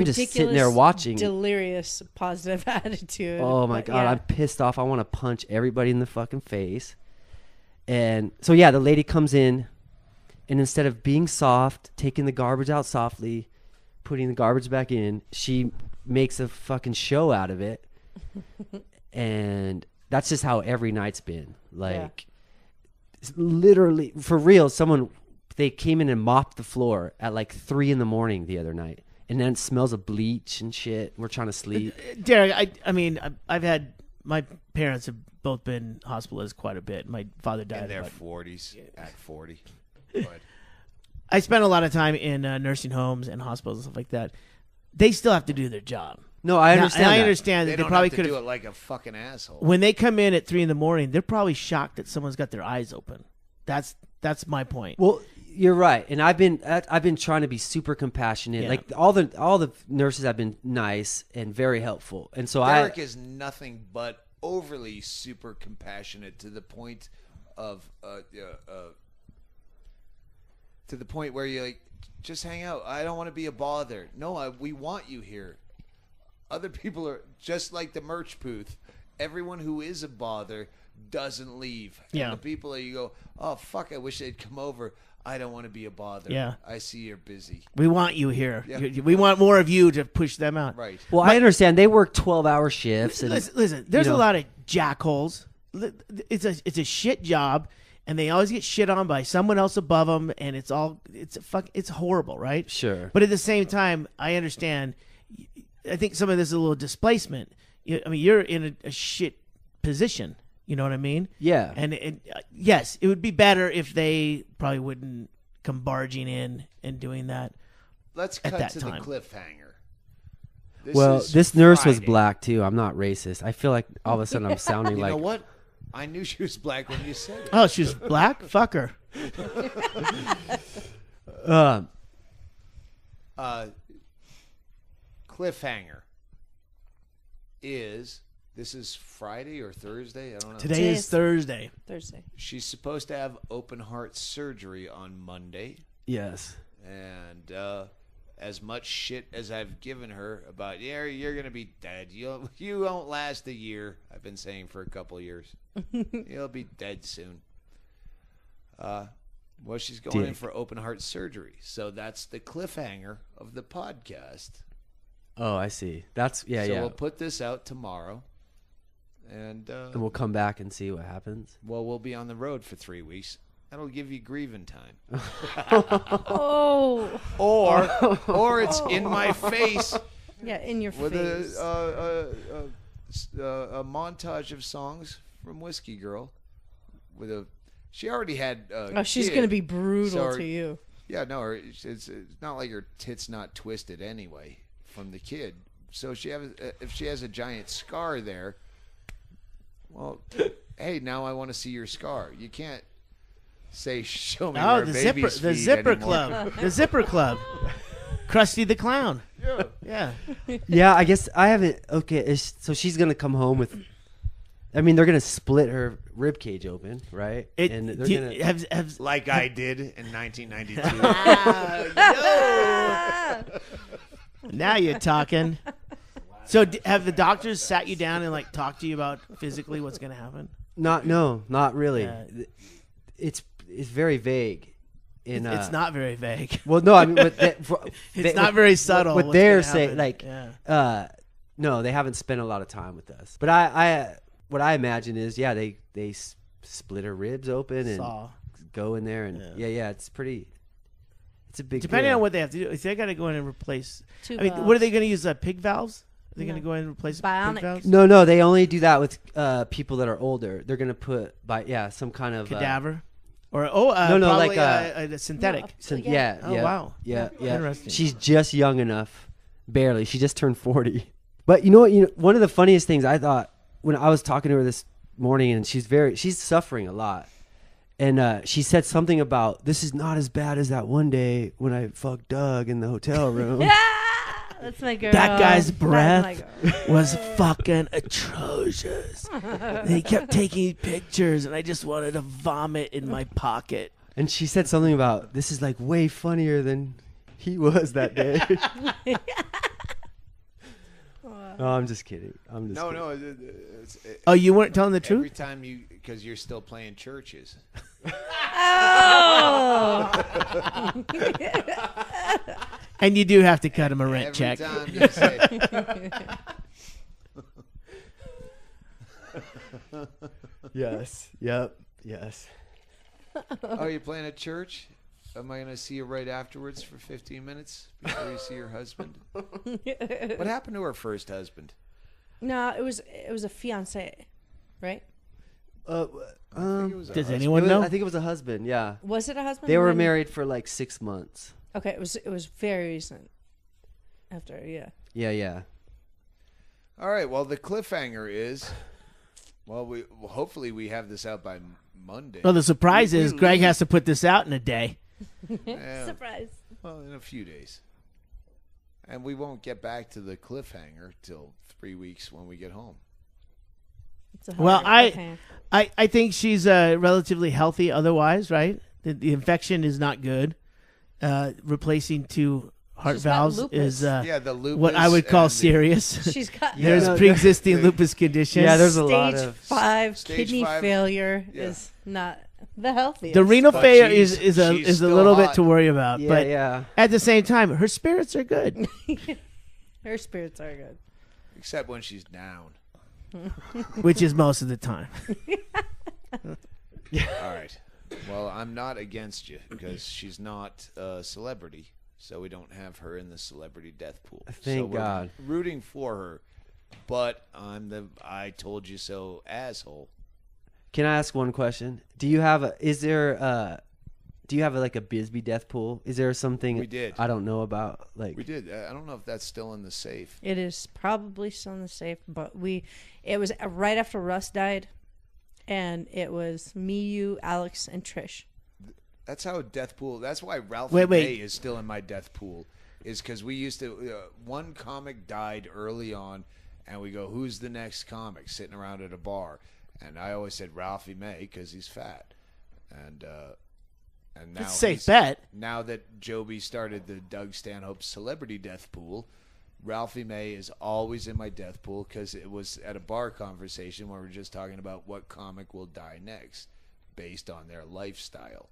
just sitting there watching. Delirious positive attitude. Oh my God, yeah. I'm pissed off. I want to punch everybody in the fucking face. And so yeah, the lady comes in, and instead of being soft, taking the garbage out softly, putting the garbage back in, she makes a fucking show out of it. And that's just how every night's been. Like, literally, for real, they came in and mopped the floor at like 3 a.m. the other night. And then it smells of bleach and shit. We're trying to sleep. Derrick, I mean, I've had, my parents have both been hospitalized quite a bit. My father died in their about 40s. At 40. But I spent a lot of time in nursing homes and hospitals and stuff like that. They still have to do their job. No, I understand. I that. understand that they they probably could could do have. it like a fucking asshole. When they come in at 3 a.m, they're probably shocked that someone's got their eyes open. That's my point. Well, you're right, and I've been trying to be super compassionate. Yeah. Like all the nurses have been nice and very helpful, and so Derrick is nothing but overly super compassionate to the point of to the point where you're like, just hang out. I don't want to be a bother. No, we want you here. Other people are just like the merch booth. Everyone who is a bother doesn't leave. Yeah. And the people that you go, oh, fuck, I wish they'd come over. I don't want to be a bother. Yeah. I see you're busy. We want you here. Yeah. We want more of you to push them out. Right. Well, I understand they work 12-hour shifts. And, Listen, there's a lot of jackholes. It's a shit job, and they always get shit on by someone else above them, and it's horrible, right? Sure. But at the same time, I understand. I think some of this is a little displacement. I mean, you're in a shit position. You know what I mean? Yeah. And yes, it would be better if they probably wouldn't come barging in and doing that. Let's at cut that to time. the cliffhanger. This nurse was Friday. black too. I'm not racist. I feel like all of a sudden I'm sounding You like know what? I knew she was black when you said it. Oh, she's black? Fuck her. Cliffhanger is, this is Friday or Thursday? I don't know. Today is Thursday. Thursday. She's supposed to have open heart surgery on Monday. yes. And as much shit as I've given her about, yeah, you're going to be dead. You won't last a year. I've been saying for a couple of years. You'll be dead soon. Well, she's going in for open heart surgery. So that's the cliffhanger of the podcast. Oh, I see. That's yeah. We'll put this out tomorrow. And we'll come back and see what happens. well, we'll be on the road for 3 weeks. That'll give you grieving time. Oh. Or it's in my face Yeah, in your with face. a montage of songs from Whiskey Girl. She already had. She's going to be brutal to you. Yeah, no, it's not like her tit's not twisted anyway from the kid. So if she has a giant scar there, well, hey, now I want to see your scar. You can't say, show me where babies the feed Zipper anymore. Club. The Zipper Club. Krusty the Clown. Yeah. Yeah. Yeah, I guess I haven't. Okay, so she's gonna come home with. I mean, they're gonna split her rib cage open, right? And they're gonna. Have Like I did in 1992. now you're talking. So have the doctors sat you down and like talked to you about physically what's going to happen? Not really. Yeah. It's very vague. It's not very vague. Well, no, I mean, It's not very subtle. What what's they're gonna saying, happen. like, no, they haven't spent a lot of time with us. But what I imagine is, they split her ribs open and Saw. go in there and it's a big Depending deal. on what they have to do, if they got to go in and replace. Two I mean, valves. what are they going to use? Pig valves? Are they No. going to go in and replace Bionic. pig valves? No, they only do that with people that are older. They're gonna put some kind of Cadaver, or no, probably like a synthetic. Yeah. Oh, wow. Yeah. Interesting. She's just young enough, barely. She just turned 40. But you know what? One of the funniest things I thought when I was talking to her this morning, and she's suffering a lot, and she said something about this is not as bad as that one day when I fucked Doug in the hotel room. That's my girl. That guy's That's my breath girl. was fucking atrocious. They kept taking pictures, and I just wanted to vomit in my pocket. And she said something about this is like way funnier than he was that day. No, I'm just kidding. Kidding. Oh, you weren't telling the Every truth? time because you're still playing churches. Oh. And you do have to cut him a rent Every check. time you say, Yes. Yep. Yes. oh, you're playing at church? Am I going to see you right afterwards for 15 minutes before you see your husband? What happened to her first husband? No, it was a fiance, right? I think it was a Does husband. anyone know? I think it was a husband. Yeah. Was it a husband? They were When- married for like 6 months. Okay, it was very recent. After, yeah. Yeah. All right. Well, the cliffhanger is, hopefully we have this out by Monday. Well, the surprise We is Greg leave- has to put this out in a day. Yeah, Surprise. well, in a few days. And we won't get back to the cliffhanger till 3 weeks when we get home. It's a Well, hard cliffhanger. I think she's relatively healthy otherwise, right? The infection is not good. Replacing 2 heart She's got valves lupus. is The lupus. what I would call and serious. She's got Yeah. There's no, pre-existing no. lupus conditions. Yeah, there's a stage lot of 5 Stage kidney 5, failure yeah. is not the healthiest. the renal But failure she's is a still little bit hot. to worry about, Yeah, but yeah. at the same time, her spirits are good. Her spirits are good. Except when she's down. Which is most of the time. All right. Well, I'm not against you because she's not a celebrity, so we don't have her in the celebrity death pool. Thank so we're God. Rooting for her, but I'm the I told you so asshole. Can I ask one question? Do you have like a Bisbee death pool? Is there something We did. I don't know about? Like We did. I don't know if that's still in the safe. It is probably still in the safe, but it was right after Russ died, and it was me, you, Alex, and Trish. That's how a death pool. That's why Ralphie Wait. May is still in my death pool. Is because we used to. One comic died early on, and we go, "Who's the next comic?" Sitting around at a bar, and I always said Ralphie May because he's fat, and now It's a safe he's- bet. Now that Joby started the Doug Stanhope celebrity death pool, Ralphie May is always in my death pool because it was at a bar conversation where we were just talking about what comic will die next based on their lifestyle.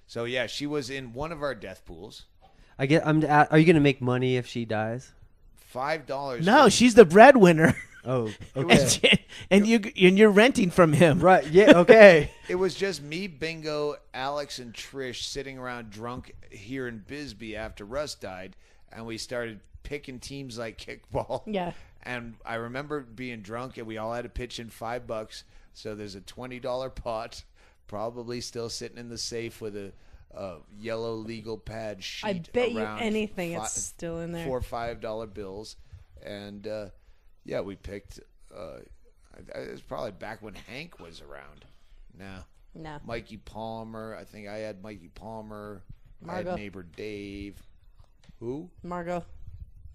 So yeah, she was in one of our death pools. are you gonna make money if she dies? $5. No, she's the breadwinner. Oh, okay. and you're renting from him. Right. Yeah. Okay. It was just me, Bingo, Alex, and Trish sitting around drunk here in Bisbee after Russ died, and we started picking teams like kickball. Yeah. And I remember being drunk, and we all had to pitch in $5. So there's a $20 pot, probably still sitting in the safe with a yellow legal pad sheet. I bet you around anything it's still in there. 4 $5 bills, and yeah, we picked. It was probably back when Hank was around. No. Mikey Palmer. I think I had Mikey Palmer. I Margo. had neighbor Dave. Who? Margo.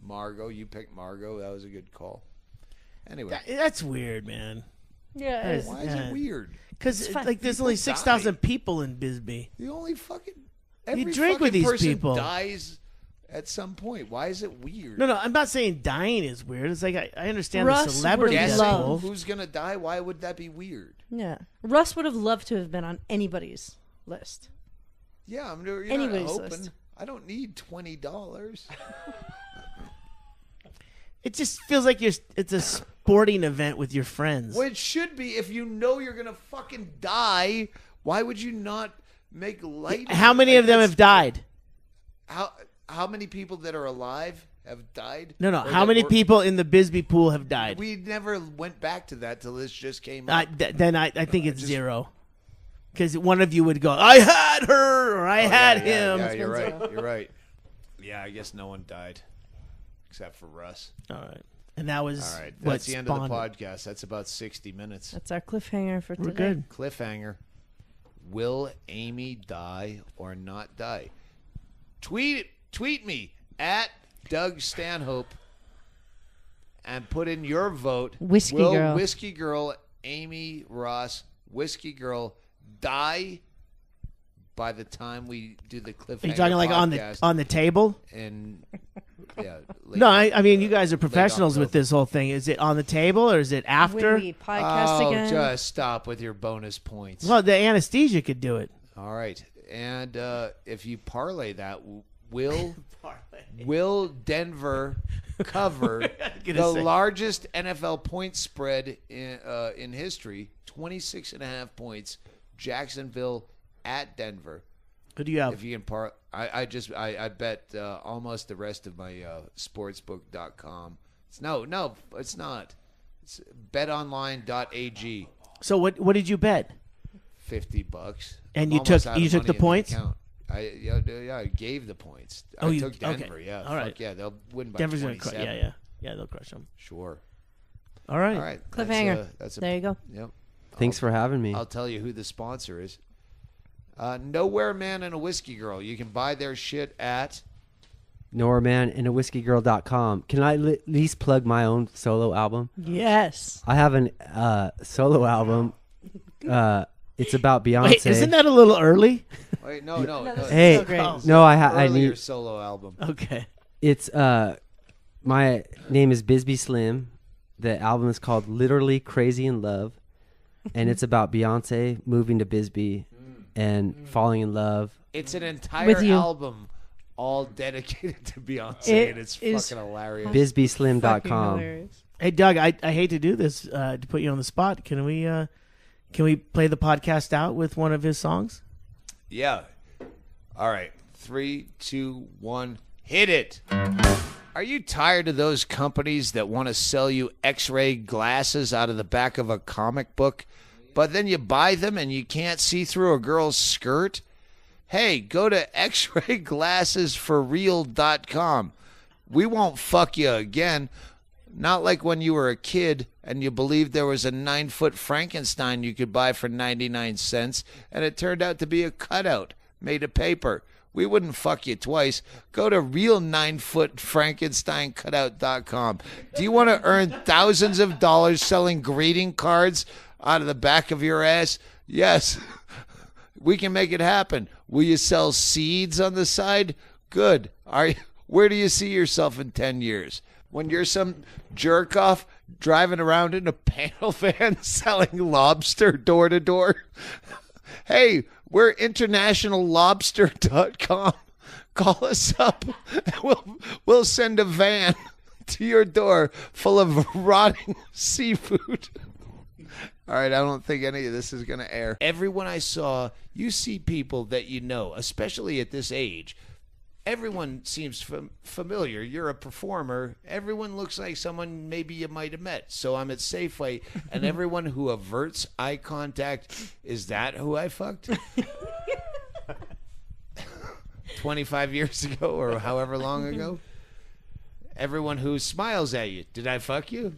Margo. You picked Margo. That was a good call. Anyway, That's weird, man. Yeah. That is- why is yeah. it weird? Because It's fine. like there's People only die. 6,000 people in Bisbee. The only fucking drink with these person people. dies at some point. Why is it weird? No, I'm not saying dying is weird. It's like I understand Russ the celebrity would Guessing love- who's gonna die? Why would that be weird? Yeah. Russ would have loved to have been on anybody's list. Yeah, I'm you're not Anybody's hoping. list. I don't need $20. It just feels like it's a sporting event with your friends. Well, it should be. If you know you're gonna fucking die, why would you not make light? How many of them have died? How many people that are alive have died? No. Or How that many were- people in the Bisbee pool have died? We never went back to that till this just came up. Then I think it's zero. Because one of you would go, I had her, or I had him. Yeah, you're right. You're right. Yeah, I guess no one died except for Russ. All right. And that was All right, what that's the end of the spawned it. podcast. That's about 60 minutes. That's our cliffhanger for today. We're good. Cliffhanger. Will Amy die or not die? Tweet me at Doug Stanhope and put in your vote. Whiskey Will Girl. Whiskey Girl, Amy Ross, Whiskey Girl die by the time we do the Cliffhanger Are you talking like podcast on the table? and yeah, late- No, I mean you guys are professionals with October. this whole thing. Is it on the table or is it after? When we podcast Oh, again. just stop with your bonus points. Well, the anesthesia could do it. All right, and if you parlay that, will Denver cover gonna the say. largest NFL point spread in history? 26.5 points. Jacksonville at Denver. Who do you have? If you can I bet almost the rest of my sportsbook.com. It's it's not. It's betonline.ag. So what did you bet? $50. And I'm you almost took- out of you took money the in points? account. I gave the points. Oh, I you- took Denver. okay. Yeah. All Fuck right. yeah, they'll win by Denver's gonna 27. yeah, they'll crush them. Sure. All right. All right. Cliffhanger. That's There you go. Yep. Thanks for having me. I'll tell you who the sponsor is. Nowhere Man and a Whiskey Girl. You can buy their shit at. Norman and a whiskey.com. Can I at least plug my own solo album? Yes. I have an solo album. It's about Beyonce. Wait, isn't that a little early? Wait, no. Hey, so great. no, I Earlier need. solo album. Okay. It's my name is Bisbee Slim. The album is called Literally Crazy in Love, and it's about Beyonce moving to Bisbee and falling in love. It's an entire With you. album all dedicated to Beyonce, It and it's is fucking hilarious. Fucking BisbeeSlim.com. hilarious. Hey Doug, I hate to do this to put you on the spot. Can we play the podcast out with one of his songs? Yeah. All right. 3, 2, 1. Hit it. Are you tired of those companies that want to sell you X-ray glasses out of the back of a comic book, but then you buy them and you can't see through a girl's skirt? Hey, go to xrayglassesforreal.com. We won't fuck you again. Not like when you were a kid and you believed there was a 9-foot Frankenstein you could buy for 99 cents, and it turned out to be a cutout made of paper. We wouldn't fuck you twice. Go to real9footfrankensteincutout.com. Do you want to earn thousands of dollars selling greeting cards out of the back of your ass? Yes. We can make it happen. Will you sell seeds on the side? Good. Where do you see yourself in 10 years? When you're some jerk off driving around in a panel van selling lobster door to door? Hey, we're internationallobster.com. Call us up and we'll send a van to your door full of rotting seafood. All right, I don't think any of this is going to air. Everyone I saw, you see people that you know, especially at this age. Everyone seems familiar. You're a performer. Everyone looks like someone maybe you might have met. So I'm at Safeway, and everyone who averts eye contact, is that who I fucked? 25 years ago or however long ago? Everyone who smiles at you, did I fuck you?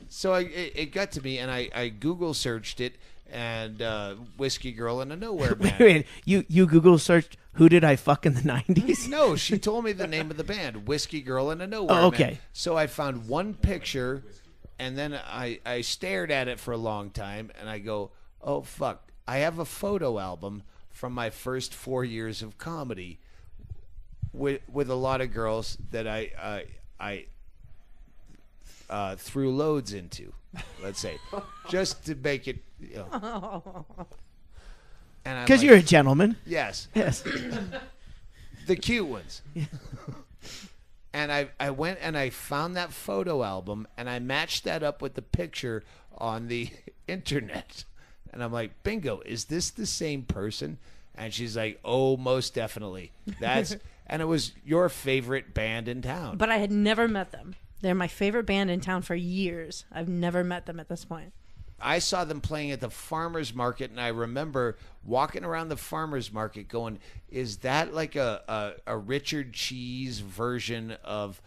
So it got to me, and I Google searched it, and Whiskey Girl and a Nowhere Man. Wait, you Google searched who did I fuck in the 90s? No, she told me the name of the band, Whiskey Girl and a Nowhere Oh, okay. Man. So I found one picture, and then I stared at it for a long time, and I go, oh, fuck. I have a photo album from my first 4 years of comedy with a lot of girls that I threw loads into, let's say, just to make it, you know. And Because you're a gentleman. Yes. Yes. The cute ones. And I went and I found that photo album and I matched that up with the picture on the internet. And I'm like, bingo, is this the same person? And she's like, oh, most definitely. And it was your favorite band in town. But I had never met them. They're my favorite band in town for years. I've never met them at this point. I saw them playing at the farmer's market, and I remember walking around the farmer's market going, is that like a Richard Cheese version of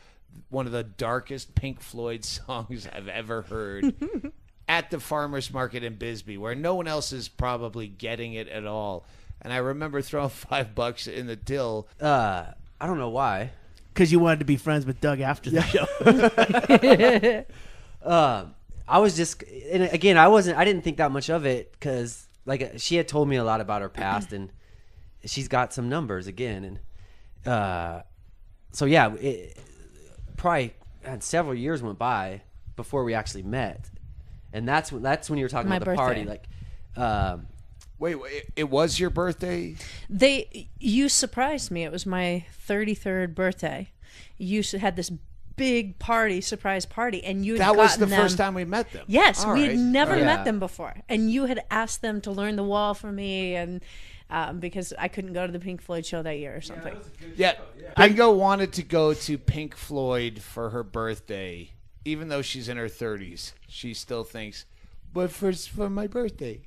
one of the darkest Pink Floyd songs I've ever heard at the farmer's market in Bisbee, where no one else is probably getting it at all? And I remember throwing $5 in the till. I don't know why. Because you wanted to be friends with Doug after the show. I was just, and again, I didn't think that much of it because, like, she had told me a lot about her past, and she's got some numbers again, and so yeah, probably several years went by before we actually met, and that's when you were talking My about the party, birthday. like, Wait, it was your birthday? You surprised me. It was my 33rd birthday. You had this big party, surprise party, and you had That was gotten the them- first time we met them. Yes, All we had right. never Yeah. met them before, and you had asked them to learn the wall for me, and because I couldn't go to the Pink Floyd show that year or something. Yeah, Bingo wanted to go to Pink Floyd for her birthday, even though she's in her 30s. She still thinks, but for my birthday.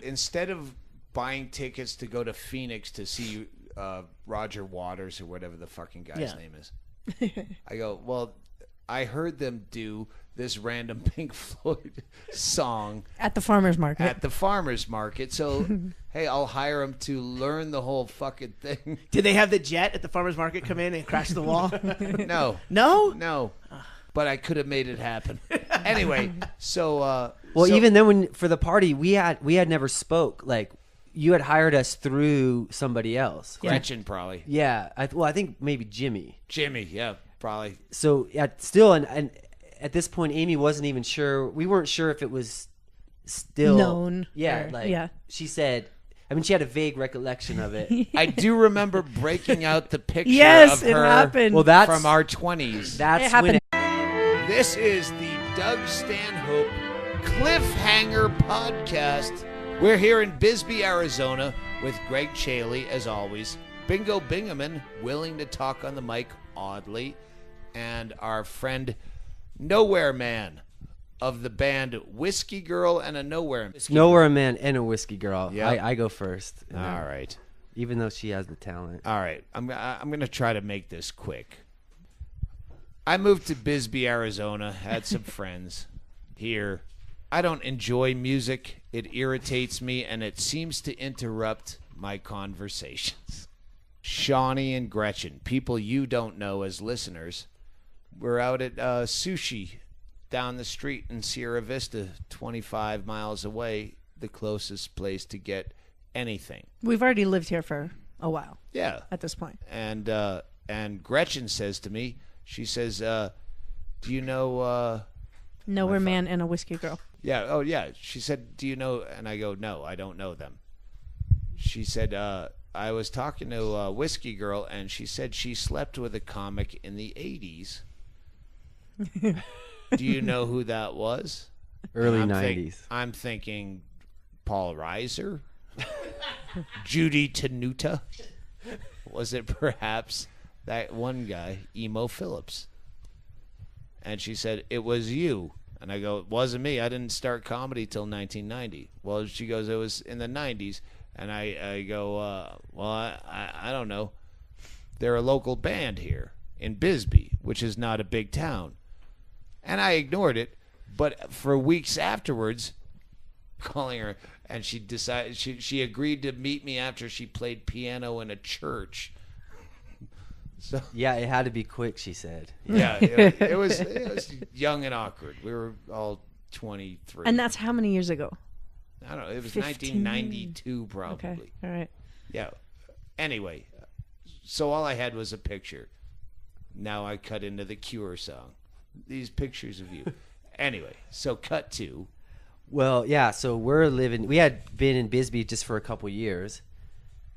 Instead of buying tickets to go to Phoenix to see Roger Waters or whatever the fucking guy's name is, I go, well, I heard them do this random Pink Floyd song At the farmer's market. at the farmer's market. So, hey, I'll hire them to learn the whole fucking thing. Did they have the jet at the farmer's market come in and crash the wall? No. No? No. But I could have made it happen. Anyway, so... well, so- even then, for the party, we had never spoke. Like, you had hired us through somebody else. Gretchen, probably. Yeah, I think maybe Jimmy. Jimmy, yeah, probably. So still, and at this point, Amy wasn't even sure. We weren't sure if it was still Known Yeah, or- like yeah. she said. I mean, she had a vague recollection of it. I do remember breaking out the picture Yes, of it her happened. Well, that's from our 20s. that's It happened. when This is the Doug Stanhope Cliffhanger Podcast. We're here in Bisbee, Arizona with Greg Chaley, as always. Bingo Bingaman, willing to talk on the mic, oddly. And our friend Nowhere Man of the band Whiskey Girl and a Nowhere Man. Nowhere a man and a whiskey girl. Yep. I go first. All right. Even though she has the talent. All right. I'm going to try to make this quick. I moved to Bisbee, Arizona, had some friends here. I don't enjoy music. It irritates me, and it seems to interrupt my conversations. Shawnee and Gretchen, people you don't know as listeners, we're out at Sushi down the street in Sierra Vista, 25 miles away, the closest place to get anything. We've already lived here for a while Yeah. at this point. And Gretchen says to me, she says, do you know... Nowhere man and a whiskey girl. Yeah. Oh, yeah. She said, do you know? And I go, no, I don't know them. She said, I was talking to a Whiskey Girl, and she said she slept with a comic in the 80s. Do you know who that was? Early I'm 90s. I'm thinking Paul Reiser? Judy Tenuta? Was it perhaps that one guy, Emo Phillips? And she said, it was you. And I go, it wasn't me. I didn't start comedy till 1990. Well, she goes, it was in the 90s. And I go, well, I don't know. They're a local band here in Bisbee, which is not a big town. And I ignored it. But for weeks afterwards, calling her, and she decided she agreed to meet me after she played piano in a church. So Yeah, it had to be quick, she said. yeah, it was young and awkward. We were all 23. And that's how many years ago? I don't know. It was 15. 1992 probably. Okay. All right. Yeah. Anyway, So all I had was a picture. Now I cut into the Cure song. These pictures of you. Anyway, so cut to. Well, yeah, so we had been in Bisbee just for a couple years.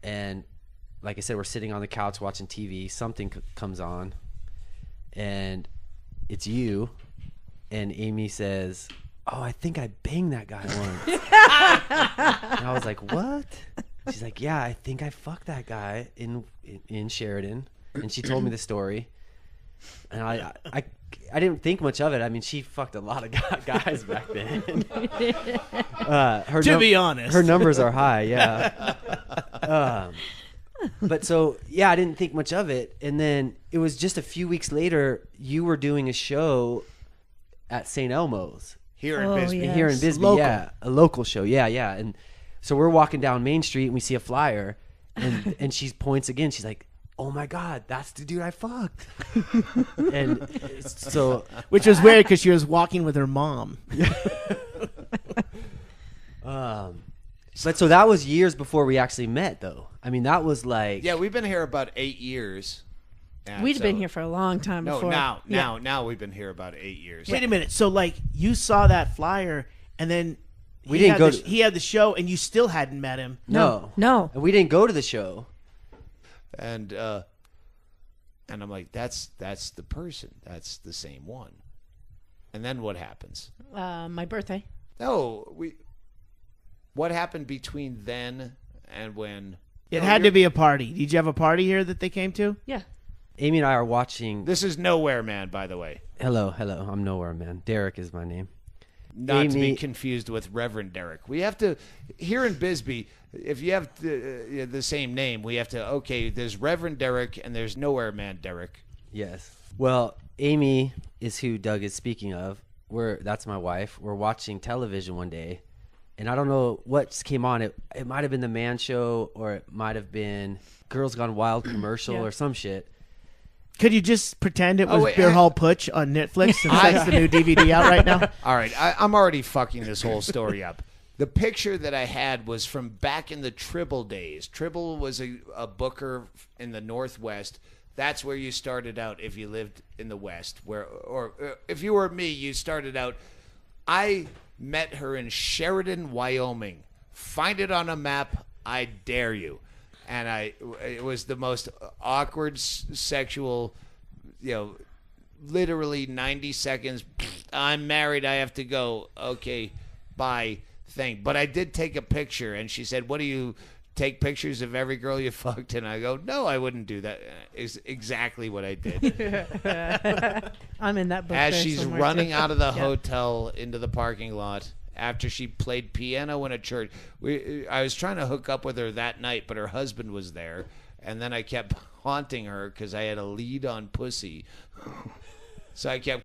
And like I said, we're sitting on the couch watching TV. Something comes on. And it's you. And Amy says, "Oh, I think I banged that guy once." And I was like, "What?" She's like, "Yeah, I think I fucked that guy in Sheridan." And she told me the story. And I didn't think much of it. I mean, she fucked a lot of guys back then. To be honest. Her numbers are high, yeah. But so, yeah, I didn't think much of it. And then it was just a few weeks later, you were doing a show at St. Elmo's. Here in Bisbee. Yes. Here in Bisbee, Local. yeah. A local show, yeah. And so we're walking down Main Street and we see a flyer. And she points again. She's like, "Oh my God, that's the dude I fucked." And so, Which was weird because she was walking with her mom. but so that was years before we actually met, though. I mean, that was like, Yeah, we've been here about 8 years. And We'd so- been here for a long time No, before. now we've been here about 8 years. Wait a minute. So, like, you saw that flyer, and then We didn't go he had the show, and you still hadn't met him. no. No. And we didn't go to the show. And I'm like, that's the person. That's the same one. And then what happens? My birthday. No, what happened between then and when? It had to be a party. Did you have a party here that they came to? Yeah. Amy and I are watching. This is Nowhere Man, by the way. Hello. I'm Nowhere Man. Derrick is my name. Not to be Amy- confused with Reverend Derrick. We have to, here in Bisbee, if you have the same name, we have to, okay, there's Reverend Derrick and there's Nowhere Man Derrick. Yes. Well, Amy is who Doug is speaking of. That's my wife. We're watching television one day, and I don't know what came on. It might have been the Man Show, or it might have been Girls Gone Wild commercial Yeah. or some shit. Could you just pretend it was wait, Beer Hall Putsch on Netflix since that's the new DVD out right now? All right, I'm already fucking this whole story up. The picture that I had was from back in the Tribble days. Tribble was a booker in the Northwest. That's where you started out if you lived in the West. Or if you were me, you started out. I met her in Sheridan, Wyoming. Find it on a map. I dare you. And it was the most awkward sexual, literally 90 seconds. I'm married. I have to go. Okay, bye. Thing. But I did take a picture, and she said, "What do you take pictures of every girl you fucked?" And I go, "No, I wouldn't do that." Is exactly what I did. I'm in that book. As there she's somewhere, running too. out of the Yeah. hotel into the parking lot after she played piano in a church. I was trying to hook up with her that night, but her husband was there, and then I kept haunting her because I had a lead on pussy. So I kept